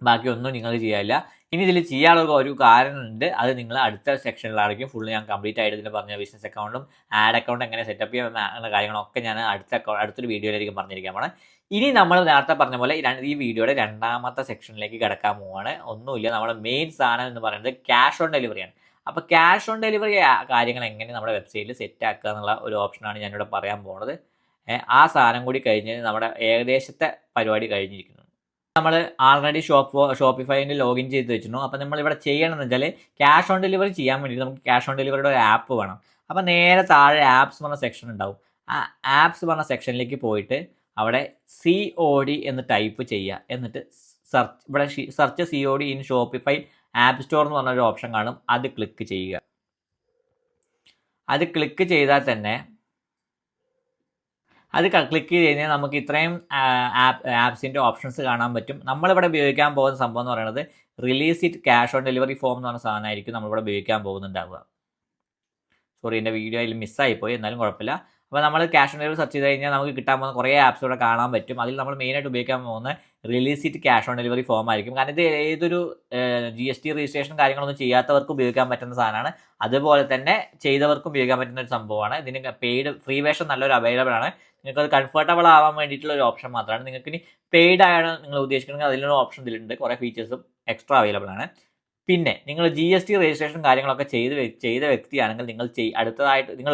ബാക്കിയൊന്നും നിങ്ങൾ ചെയ്യാനില്ല. ഇനി ഇതിൽ ചെയ്യാനുള്ള ഒരു കാരണമുണ്ട്, അത് നിങ്ങൾ അടുത്ത സെക്ഷനിലായിരിക്കും ഫുള്ള് ഞാൻ കംപ്ലീറ്റ് ആയിട്ട് ഇതിൽ പറഞ്ഞ ബിസിനസ് അക്കൗണ്ടും ആഡ് അക്കൗണ്ട് എങ്ങനെ സെറ്റപ്പ് ചെയ്യാം എന്ന കാര്യങ്ങളൊക്കെ ഞാൻ അടുത്തൊരു വീഡിയോയിലായിരിക്കും പറഞ്ഞിരിക്കാൻ പോകണം. ഇനി നമ്മൾ നേരത്തെ പറഞ്ഞ പോലെ ഈ വീഡിയോയുടെ രണ്ടാമത്തെ സെക്ഷനിലേക്ക് കിടക്കാൻ പോവുകയാണ്. ഒന്നുമില്ല, നമ്മുടെ മെയിൻ സാധനം എന്ന് പറയുന്നത് ക്യാഷ് ഓൺ ഡെലിവറിയാണ്. അപ്പോൾ ക്യാഷ് ഓൺ ഡെലിവറി കാര്യങ്ങൾ എങ്ങനെ നമ്മുടെ വെബ്സൈറ്റിൽ സെറ്റ് ആക്കുക എന്നുള്ള ഒരു ഓപ്ഷനാണ് ഞാനിവിടെ പറയാൻ പോകുന്നത്. ആ സാധനം കൂടി കഴിഞ്ഞ് നമ്മുടെ ഏകദേശത്തെ പരിപാടി കഴിഞ്ഞിരിക്കുന്നു. നമ്മൾ ആൾറെഡി ഷോപ്പിഫൈൻ്റെ ലോഗിൻ ചെയ്ത് വെച്ചിരുന്നു. അപ്പോൾ നമ്മളിവിടെ ചെയ്യണമെന്ന് വെച്ചാൽ ക്യാഷ് ഓൺ ഡെലിവറി ചെയ്യാൻ വേണ്ടിയിട്ട് നമുക്ക് ക്യാഷ് ഓൺ ഡെലിവറിയുടെ ഒരു ആപ്പ് വേണം. അപ്പോൾ നേരെ താഴെ ആപ്സ് പറഞ്ഞ സെക്ഷൻ ഉണ്ടാവും. ആ ആപ്സ് പറഞ്ഞ സെക്ഷനിലേക്ക് പോയിട്ട് അവിടെ COD എന്ന് ടൈപ്പ് ചെയ്യുക. എന്നിട്ട് ഇവിടെ search COD in Shopify app store എന്ന് പറഞ്ഞൊരു ഓപ്ഷൻ കാണും. അത് ക്ലിക്ക് ചെയ്യുക. അത് ക്ലിക്ക് ചെയ്താൽ തന്നെ ക്ലിക്ക് ചെയ്ത് കഴിഞ്ഞാൽ നമുക്ക് ഇത്രയും ആപ്സിൻ്റെ ഓപ്ഷൻസ് കാണാൻ പറ്റും. നമ്മളിവിടെ ഉപയോഗിക്കാൻ പോകുന്ന സംഭവം എന്ന് പറയുന്നത് release it cash on delivery form എന്ന് പറഞ്ഞ സാധനമായിരിക്കും നമ്മളിവിടെ ഉപയോഗിക്കാൻ പോകുന്നുണ്ടാവുക. സോറി, എൻ്റെ വീഡിയോ അതിൽ മിസ്സായിപ്പോയി, എന്നാലും കുഴപ്പമില്ല. അപ്പോൾ നമ്മൾ ക്യാഷ് ഓൺ ഡെലിവറി സെർച്ച് ചെയ്ത് കഴിഞ്ഞാൽ നമുക്ക് കിട്ടാൻ പോകുന്ന കുറേ ആപ്സ് ഇവിടെ കാണാൻ പറ്റും. അതിൽ നമ്മൾ മെയിനായിട്ട് ഉപയോഗിക്കാൻ പോകുന്ന release it cash on delivery form ആയിരിക്കും. കാരണം ഇത് ഏതൊരു GST രജിസ്ട്രേഷൻ കാര്യങ്ങളൊന്നും ചെയ്യാത്തവർക്ക് ഉപയോഗിക്കാൻ പറ്റുന്ന സാധനമാണ്. അതുപോലെ തന്നെ ചെയ്തവർക്കും ഉപയോഗിക്കാൻ പറ്റുന്ന ഒരു സംഭവമാണ്. ഇതിന് പെയ്ഡ് ഫ്രീ വേർഷൻ നല്ലൊരു അവൈലബിൾ ആണ്. നിങ്ങൾക്ക് അത് കംഫർട്ടബിൾ ആവാൻ വേണ്ടിയിട്ടുള്ള ഒരു ഓപ്ഷൻ മാത്രമാണ്. നിങ്ങൾക്ക് ഇനി പെയ്ഡ് ആണ് നിങ്ങൾ ഉദ്ദേശിക്കുന്നത് അതിനുള്ള ഓപ്ഷൻ ഇതിലുണ്ട്. കുറേ ഫീച്ചേഴ്സും എക്സ്ട്രാ അവൈലബിൾ ആണ്. പിന്നെ നിങ്ങൾ GST രജിസ്ട്രേഷൻ കാര്യങ്ങളൊക്കെ ചെയ്ത വ്യക്തിയാണെങ്കിൽ നിങ്ങൾ അടുത്തതായിട്ട് നിങ്ങൾ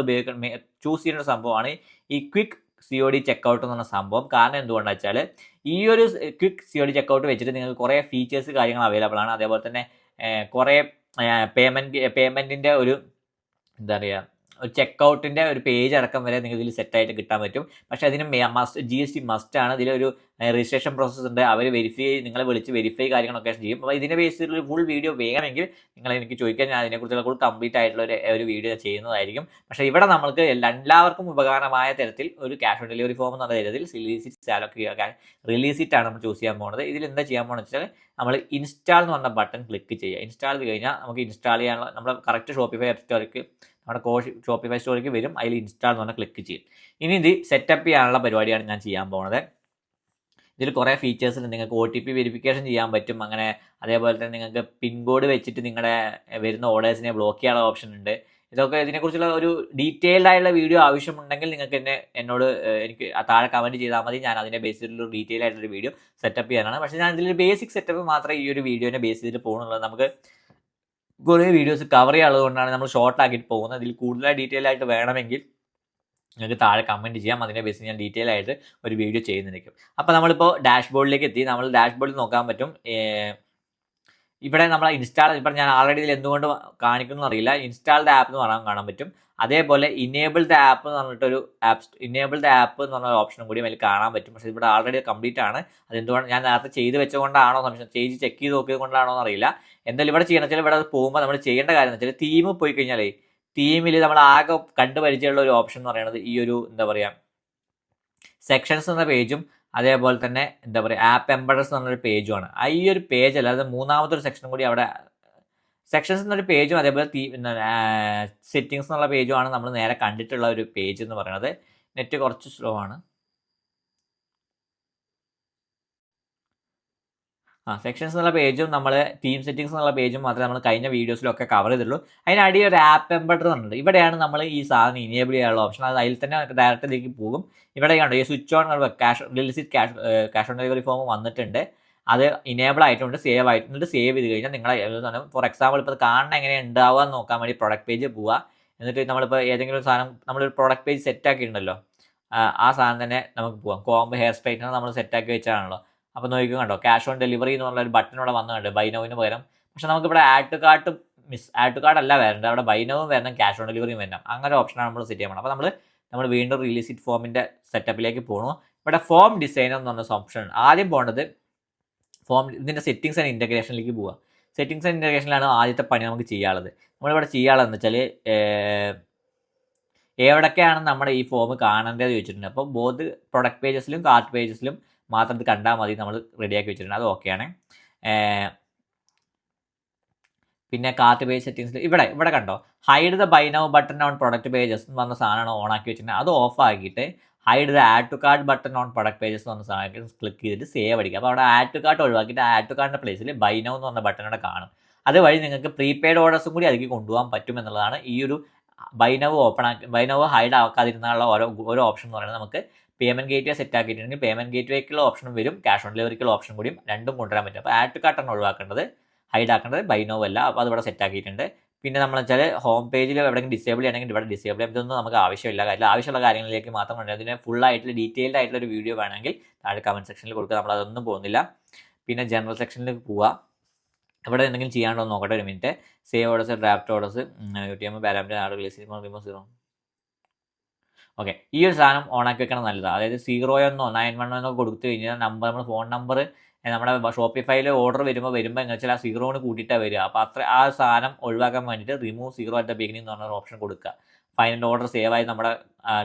ചൂസ് ചെയ്യുന്ന സംഭവമാണ് ഈ ക്വിക്ക് COD ചെക്കൗട്ട് എന്ന് പറഞ്ഞ സംഭവം. കാരണം എന്തുകൊണ്ടാണെന്ന് വെച്ചാൽ ഈ ഒരു ക്വിക്ക് COD ചെക്കൗട്ട് വെച്ചിട്ട് നിങ്ങൾക്ക് കുറേ ഫീച്ചേഴ്സ് കാര്യങ്ങൾ അവൈലബിൾ ആണ്. അതേപോലെ തന്നെ കുറേ പേയ്മെൻറ്റിൻ്റെ ഒരു എന്താ പറയുക ഒരു ചെക്കൗട്ടിൻ്റെ ഒരു പേജ് അടക്കം വരെ നിങ്ങൾക്ക് ഇതിൽ സെറ്റായിട്ട് കിട്ടാൻ പറ്റും. പക്ഷേ അതിന് GST മസ്റ്റാണ്. ഇതിലൊരു രജിസ്ട്രേഷൻ പ്രോസസ്സ് ഉണ്ട്. അവർ നിങ്ങളെ വിളിച്ച് വെരിഫൈ കാര്യങ്ങളൊക്കെ ചെയ്യും. അപ്പോൾ ഇതിനെ ബേസ് ചെയ്തിട്ടൊരു ഫുൾ വീഡിയോ വേണമെങ്കിൽ നിങ്ങൾ എനിക്ക് ചോദിക്കാൻ ഞാൻ അതിനെക്കുറിച്ചുള്ള ഫുൾ കംപ്ലീറ്റ് ആയിട്ടുള്ള ഒരു വീഡിയോ ചെയ്യുന്നതായിരിക്കും. പക്ഷേ ഇവിടെ നമുക്ക് എല്ലാവർക്കും ഉപകാരമായ തരത്തിൽ ഒരു ക്യാഷ് ഓൺ ഡെലിവറി ഫോം എന്നുള്ള തരത്തിൽ റിലീസ് ഇറ്റ് ആണ് നമ്മൾ ചൂസ് ചെയ്യാൻ പോകുന്നത്. ഇതിൽ എന്താ ചെയ്യാൻ പോകുന്നത് വെച്ചാൽ നമ്മൾ ഇൻസ്റ്റാൾ എന്ന് പറഞ്ഞ ബട്ടൺ ക്ലിക്ക് ചെയ്യുക. ഇൻസ്റ്റാൾ ചെയ്ത് കഴിഞ്ഞാൽ നമുക്ക് ഇൻസ്റ്റാൾ ചെയ്യാനുള്ള നമ്മുടെ കറക്റ്റ് ഷോപ്പിഫൈ ആപ്പ് സ്റ്റോറിലേക്ക് നമ്മുടെ ഷോപ്പിഫൈ സ്റ്റോറിലേക്ക് വരും. അതിൽ ഇൻസ്റ്റാൾ എന്ന് പറഞ്ഞാൽ ക്ലിക്ക് ചെയ്യും. ഇനി ഇത് സെറ്റപ്പ് ചെയ്യാനുള്ള പരിപാടിയാണ് ഞാൻ ചെയ്യാൻ പോകുന്നത്. ഇതിൽ കുറേ ഫീച്ചേഴ്സ് ഉണ്ട്. നിങ്ങൾക്ക് OTP വെരിഫിക്കേഷൻ ചെയ്യാൻ പറ്റും. അങ്ങനെ അതേപോലെ തന്നെ നിങ്ങൾക്ക് പിൻ കോഡ് വെച്ചിട്ട് നിങ്ങളുടെ വരുന്ന ഓർഡേഴ്സിനെ ബ്ലോക്ക് ചെയ്യാനുള്ള ഓപ്ഷൻ ഉണ്ട്. ഇതൊക്കെ ഇതിനെക്കുറിച്ചുള്ള ഒരു ഡീറ്റെയിൽഡ് ആയിട്ടുള്ള വീഡിയോ ആവശ്യമുണ്ടെങ്കിൽ നിങ്ങൾക്ക് എന്നോട് എനിക്ക് താഴെ കമൻറ്റ് ചെയ്താൽ മതി. ഞാൻ അതിനെ ബേസ് ചെയ്തിട്ടുള്ള ഡീറ്റെയിൽ ആയിട്ടുള്ള വീഡിയോ സെറ്റപ്പ് ചെയ്യാനാണ്. പക്ഷേ ഞാൻ ഇതിൽ ബേസിക് സെറ്റപ്പ് മാത്രമേ ഈ ഒരു വീഡിയോനെ ബേസ് ചെയ്തിട്ട് പോകുന്നുള്ളൂ. നമുക്ക് കുറേ വീഡിയോസ് കവർ ചെയ്യാനുള്ളത് കൊണ്ടാണ് നമ്മൾ ഷോർട്ട് ആക്കിയിട്ട് പോകുന്നത്. ഇതിൽ കൂടുതലായി ഡീറ്റെയിൽ ആയിട്ട് വേണമെങ്കിൽ നിങ്ങൾക്ക് താഴെ കമൻറ്റ് ചെയ്യാം. അതിനെ ബേസ് ഞാൻ ഡീറ്റെയിൽ ആയിട്ട് ഒരു വീഡിയോ ചെയ്യുന്നതായിരിക്കും. അപ്പോൾ നമ്മളിപ്പോൾ ഡാഷ്ബോർഡിലേക്ക് എത്തി. നമ്മൾ ഡാഷ്ബോർഡിൽ നോക്കാൻ പറ്റും. ഇവിടെ നമ്മൾ ഇപ്പം ഞാൻ ആൾറെഡി ഇതിൽ എന്തുകൊണ്ട് കാണിക്കുന്നു അറിയില്ല. ഇൻസ്റ്റാൾഡ് ആപ്പ് എന്ന് പറയാൻ കാണാൻ പറ്റും. അതേപോലെ ഇനേബിൾഡ് ആപ്പ് എന്ന് പറഞ്ഞിട്ടൊരു ഇനേബിൾഡ് ആപ്പ് എന്ന് പറഞ്ഞ ഓപ്ഷനും കൂടി അതിൽ കാണാൻ പറ്റും. പക്ഷേ ഇവിടെ ആൾറെഡി കംപ്ലീറ്റ് ആണ്. അതെന്തുകൊണ്ട് ഞാൻ നേരത്തെ ചെയ്ത് വെച്ചുകൊണ്ടാണോ സംശയം, ചെക്ക് ചെയ്ത് നോക്കിയത് കൊണ്ടാണോ എന്നറിയില്ല. എന്തായാലും ഇവിടെ ചെയ്യണം വെച്ചാൽ ഇവിടെ പോകുമ്പോൾ നമ്മൾ ചെയ്യേണ്ട കാര്യം എന്ന് വെച്ചാൽ തീം പോയി കഴിഞ്ഞാൽ തീമിൽ നമ്മൾ ആകെ കണ്ടു പരിചയമുള്ള ഒരു ഓപ്ഷൻ എന്ന് പറയുന്നത് ഈ ഒരു എന്താ പറയുക സെക്ഷൻസ് എന്ന പേജും അതേപോലെ തന്നെ എന്താ പറയുക ആപ്പ് എംബഡേഴ്സ് എന്ന് പറഞ്ഞൊരു പേജുമാണ്. ഈ ഒരു പേജ് അല്ലാതെ മൂന്നാമത്തെ ഒരു സെക്ഷനും കൂടി അവിടെ സെക്ഷൻസ് എന്നൊരു പേജും അതേപോലെ സെറ്റിങ്സ് എന്നുള്ള പേജുമാണ് നമ്മൾ നേരെ കണ്ടിട്ടുള്ള ഒരു പേജ് എന്ന് പറയുന്നത്. നെറ്റ് കുറച്ച് സ്ലോ ആണ്. സെക്ഷൻസ് എന്നുള്ള പേജും നമ്മൾ തീം സെറ്റിങ്സ് എന്നുള്ള പേജും മാത്രമേ നമ്മൾ കഴിഞ്ഞ വീഡിയോസിലൊക്കെ കവർ ചെയ്തിട്ടുള്ളൂ. അതിനടി ഒരു ആപ്പ് എംബഡർ എന്നുണ്ട്. ഇവിടെയാണ് നമ്മൾ ഈ സാധനം ഇനേബിൾ ചെയ്യാനുള്ള ഓപ്ഷൻ. അത് അതിൽ തന്നെ ഡയറക്റ്റ് ഇതിലേക്ക് പോകും. ഇവിടെ കണ്ടോ ഈ switch on cash on delivery form വന്നിട്ടുണ്ട്. അത് ഇനേബിൾ ആയിട്ടുണ്ട്, സേവ് ആയിട്ടുണ്ട്. സേവ് ചെയ്ത് കഴിഞ്ഞാൽ നിങ്ങളെ ഫോർ എക്സാമ്പിൾ ഇപ്പോൾ കാണണം എങ്ങനെ ഉണ്ടാവുക എന്ന് നോക്കാൻ വേണ്ടി പ്രൊഡക്റ്റ് പേജ് പോവുക. എന്നിട്ട് നമ്മളിപ്പോൾ ഏതെങ്കിലും ഒരു സാധനം നമ്മളൊരു പ്രൊഡക്റ്റ് പേജ് സെറ്റാക്കിയിട്ടുണ്ടല്ലോ, ആ സാധനം തന്നെ നമുക്ക് പോകാം. കോംബ് ഹെയർ സ്ട്രൈറ്റ്നർ നമ്മൾ സെറ്റാക്കി വെച്ചാണല്ലോ. അപ്പോൾ നോക്കിക്കോ കണ്ടോ ക്യാഷ് ഓൺ ഡെലിവറി എന്ന് പറഞ്ഞ ഒരു ബട്ടൺ ഇവിടെ വന്നുണ്ട് ബൈനോവിന് പകരം. പക്ഷേ നമുക്കിവിടെ ആഡ് ടു കാർട്ട് അല്ല വരേണ്ടത്. അവിടെ ബൈനോവും വരണം, ക്യാഷ് ഓൺ ഡെലിവറിയും വരണം. അങ്ങനെ ഓപ്ഷനാണ് നമ്മൾ സെറ്റ് ചെയ്യണം. അപ്പോൾ നമ്മൾ വീണ്ടും റിലീസ് ഇറ്റ് ഫോമിൻ്റെ സെറ്റപ്പിലേക്ക് പോകണം. ഇവിടെ ഫോം ഡിസൈനർ എന്ന് പറഞ്ഞ ഓപ്ഷൻ ആദ്യം പോകേണ്ടത് ഇതിൻ്റെ സെറ്റിങ്സ് ആൻഡ് ഇൻ്റഗ്രേഷനിലേക്ക് പോവുക. സെറ്റിങ്സ് ആൻഡ് ഇൻ്റഗ്രേഷനിലാണ് ആദ്യത്തെ പണി നമുക്ക് ചെയ്യാനുള്ളത്. നമ്മളിവിടെ ചെയ്യാനുള്ളതെന്ന് വെച്ചാൽ എവിടൊക്കെയാണ് നമ്മുടെ ഈ ഫോം കാണേണ്ടത് ചോദിച്ചിട്ടുണ്ട്. അപ്പോൾ ബോത്ത് പ്രൊഡക്റ്റ് പേജസിലും കാർട്ട് പേജസിലും മാത്രം ഇത് കണ്ടാൽ മതി. നമ്മൾ റെഡിയാക്കി വെച്ചിട്ടുണ്ട്, അത് ഓക്കെയാണ്. പിന്നെ കാർട്ട് പേജ് സെറ്റിങ്സിൽ ഇവിടെ കണ്ടോ hide the buy now button on product pages എന്ന് പറഞ്ഞ സാധനമാണ് ഓൺ ആക്കി വെച്ചിട്ടുണ്ട്. അത് ഓഫ് ആക്കിയിട്ട് hide the add to cart button on product pages എന്ന് പറഞ്ഞ സാധനം ക്ലിക്ക് ചെയ്തിട്ട് സേവ് അടിക്കുക. അപ്പോൾ അവിടെ ആഡ് ടു കാർട്ട് ഒഴിവാക്കിയിട്ട് ആഡ് ടു കാർട്ടിൻ്റെ പ്ലേസിൽ ബൈ നൗ എന്ന് പറഞ്ഞ ബട്ടൺ അവിടെ കാണും. അതുവഴി നിങ്ങൾക്ക് പ്രീപെയ്ഡ് ഓർഡേഴ്സും കൂടി അതിലേക്ക് കൊണ്ടുപോകാൻ പറ്റും എന്നുള്ളതാണ് ഈ ഒരു ബൈ നൗ ഹൈഡ് ആക്കാതിരുന്നുള്ള ഓരോ ഓപ്ഷൻ എന്ന് പറയുന്നത്. നമുക്ക് പേയ്മെൻറ്റ് ഗേറ്റ് വേ സെറ്റ് ആക്കിയിട്ടുണ്ടെങ്കിൽ പേയ്മെൻറ്റ് ഗേറ്റ് വേക്കുള്ള ഓപ്ഷനും വരും, ക്യാഷ് ഓൺ ഡെലിവറിക്കുള്ള ഓപ്ഷൻ കൂടിയും രണ്ടും കൊണ്ടുവരാൻ പറ്റും. അപ്പോൾ ആഡ് ടു കാർട്ടാണ് ഒഴിവാക്കേണ്ടത്, ഹൈഡ് ആക്കേണ്ടത് ബൈ നൗ അല്ല. അപ്പോൾ അതിവിടെ സെറ്റ് ആക്കിയിട്ടുണ്ട്. പിന്നെ നമ്മൾ വെച്ചാൽ ഹോം പേജിൽ എവിടെയെങ്കിലും ഡിസേബിൾ ചെയ്യണമെങ്കിൽ ഇവിടെ ഡിസേബിൾ ചെയ്യാം. ഇതൊന്നും നമുക്ക് ആവശ്യമില്ല. ആവശ്യമുള്ള കാര്യങ്ങളിലേക്ക് മാത്രം കൊണ്ടുവരും. അതിന് ഫുള്ളായിട്ട് ഡീറ്റെയിൽഡ് ആയിട്ടുള്ള ഒരു വീഡിയോ വേണമെങ്കിൽ താഴെ കമൻറ്റ് സെക്ഷനിൽ കൊടുക്കുക. നമ്മളതൊന്നും പോകുന്നില്ല. പിന്നെ ജനറൽ സെക്ഷനിലേക്ക് പോവുക. ഇവിടെ എന്തെങ്കിലും ചെയ്യാണ്ടോ നോക്കട്ടെ ഒരു minute. Save orders, draft orders, UTM parameter add release remove 0. Okay, ഈ ഒരു സാധനം ഓണാക്കി വെക്കണം നല്ലതാണ്. അതായത് 0 911 കൊടുത്തു കഴിഞ്ഞാൽ നമ്മൾ ഫോൺ നമ്പർ നമ്മുടെ ഷോപ്പിഫൈയിൽ ഓർഡർ വരുമ്പോൾ എങ്ങനെ വെച്ചാൽ ആ 0 കൂട്ടിയിട്ടാണ് വരിക. അപ്പോൾ ആ സാധനം ഒഴിവാക്കാൻ വേണ്ടിയിട്ട് റിമൂവ് 0 അറ്റ് ദ ബിഗിനിങ് എന്ന് പറഞ്ഞ ഓപ്ഷൻ കൊടുക്കുക. ഫൈനൽ ഓർഡർ സേവ് ആയി നമ്മുടെ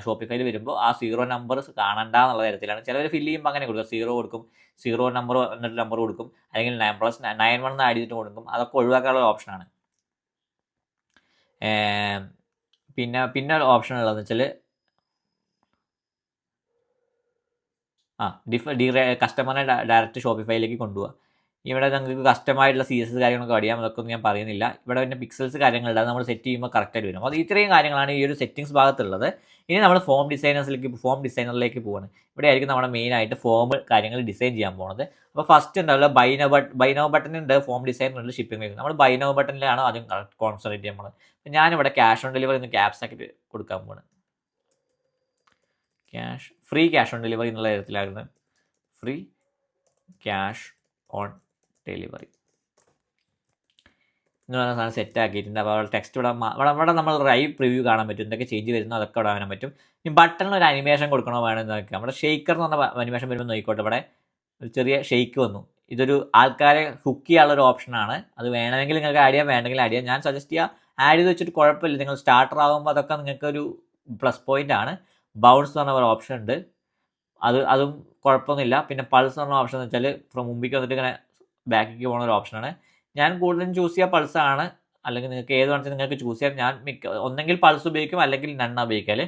ഷോപ്പിഫൈയിൽ വരുമ്പോൾ ആ 0 നമ്പർ കാണണ്ട എന്നുള്ള തരത്തിലാണ്. ചിലവർ ഫില്ല് ചെയ്യുമ്പോൾ അങ്ങനെ കൊടുക്കുക, 0 കൊടുക്കും, 0 നമ്പർ എന്നിട്ട് നമ്പർ കൊടുക്കും, അല്ലെങ്കിൽ 9+91 ആഡ് ചെയ്തിട്ട് കൊടുക്കും. അതൊക്കെ ഒഴിവാക്കാനുള്ള ഓപ്ഷനാണ്. പിന്നെ ഓപ്ഷൻ ഉള്ളതെന്ന് വെച്ചാൽ കസ്റ്റമറിനെ ഡയറക്റ്റ് ഷോപ്പിഫൈയിലേക്ക് കൊണ്ടുപോകുക. ഇവിടെ നിങ്ങൾക്ക് കസ്റ്റമായിട്ടുള്ള CSS കാര്യങ്ങളൊക്കെ അറിയാം, അതൊക്കെ ഒന്നും ഞാൻ പറയുന്നില്ല. ഇവിടെ പിന്നെ പിക്സൽസ് കാര്യങ്ങളുണ്ട്, അത് നമ്മൾ സെറ്റ് ചെയ്യുമ്പോൾ കറക്റ്റായിട്ട് വരും. അപ്പോൾ ഇത്രയും കാര്യങ്ങളാണ് ഈ ഒരു സെറ്റിംഗ്സ് ഭാഗത്തുള്ളത്. ഇനി നമ്മൾ ഫോം ഡിസൈനറിലേക്ക് പോവാണ്. ഇവിടെ ആയിരിക്കും നമ്മുടെ മെയിനായിട്ട് ഫോം കാര്യങ്ങൾ ഡിസൈൻ ചെയ്യാൻ പോകുന്നത്. അപ്പോൾ ഫസ്റ്റ് ഉണ്ടാവില്ല ബൈ നൗ ബട്ടൺ ഉണ്ട്, ഫോം ഡിസൈനർ ഉണ്ട്, ഷിപ്പിംഗ്. നമ്മൾ ബൈ നൗ ബട്ടണിലാണ് ആദ്യം കോൺസെൻട്രേറ്റ് ചെയ്യാൻ പോകുന്നത്. അപ്പോൾ ഞാനിവിടെ ക്യാഷ് ഓൺ ഡെലിവറി ഒന്ന് ക്യാപ്സ് ആക്കിയിട്ട് കൊടുക്കാൻ പോകുന്നത്. ഫ്രീ ക്യാഷ് ഓൺ ഡെലിവറി എന്നുള്ള തരത്തിലായിരുന്നു. ഫ്രീ ക്യാഷ് ഓൺ ഡെലിവറി എന്ന് പറയുന്ന സാധനം സെറ്റ് ആക്കിയിട്ടുണ്ട്. അപ്പോൾ അവിടെ ടെക്സ്റ്റ് ഇവിടെ നമ്മൾ ലൈവ് പ്രിവ്യൂ കാണാൻ പറ്റും, എന്തൊക്കെ ചേഞ്ച് വരുന്നു അതൊക്കെ ഇവിടെ കാണാൻ പറ്റും. ഈ ബട്ടണിൽ ഒരു അനിമേഷൻ കൊടുക്കണോ വേണമെന്ന് നോക്കാം. നമ്മുടെ ഷെയ്ക്കർ എന്ന് പറഞ്ഞ അനിമേഷൻ വരുമ്പോൾ നോക്കിക്കോട്ടെ, ഇവിടെ ഒരു ചെറിയ ഷെയ്ക്ക് വന്നു. ഇതൊരു ആൾക്കാരെ ഹുക്ക് ചെയ്യാനുള്ളൊരു ഓപ്ഷനാണ്. അത് വേണമെങ്കിൽ നിങ്ങൾക്ക് ആഡ് ചെയ്യാം, വേണമെങ്കിൽ ആഡ് ചെയ്യാം. ഞാൻ സജസ്റ്റ് ചെയ്യാം ആഡ് ചെയ്ത് വെച്ചിട്ട് കുഴപ്പമില്ല. നിങ്ങൾ സ്റ്റാർട്ടർ ആകുമ്പോൾ അതൊക്കെ നിങ്ങൾക്കൊരു പ്ലസ് പോയിൻ്റ് ആണ്. ബൗൺസ് എന്ന് പറഞ്ഞ ഒരു ഓപ്ഷൻ ഉണ്ട്, അതും കുഴപ്പമൊന്നുമില്ല. പിന്നെ പൾസ് എന്ന് പറഞ്ഞ ഓപ്ഷൻ എന്ന് വെച്ചാൽ മുമ്പിലേക്ക് വന്നിട്ട് ഇങ്ങനെ ബാക്കിലേക്ക് പോകുന്ന ഒരു ഓപ്ഷനാണ്. ഞാൻ കൂടുതലും ചൂസ് ചെയ്യുക പൾസാണ്, അല്ലെങ്കിൽ നിങ്ങൾക്ക് ഏത് വേണമെങ്കിൽ നിങ്ങൾക്ക് ചൂസ് ചെയ്യാം. ഞാൻ ഒന്നെങ്കിൽ പൾസ് ഉപയോഗിക്കും, അല്ലെങ്കിൽ നണ്ണ ഉപയോഗിക്കാൽ.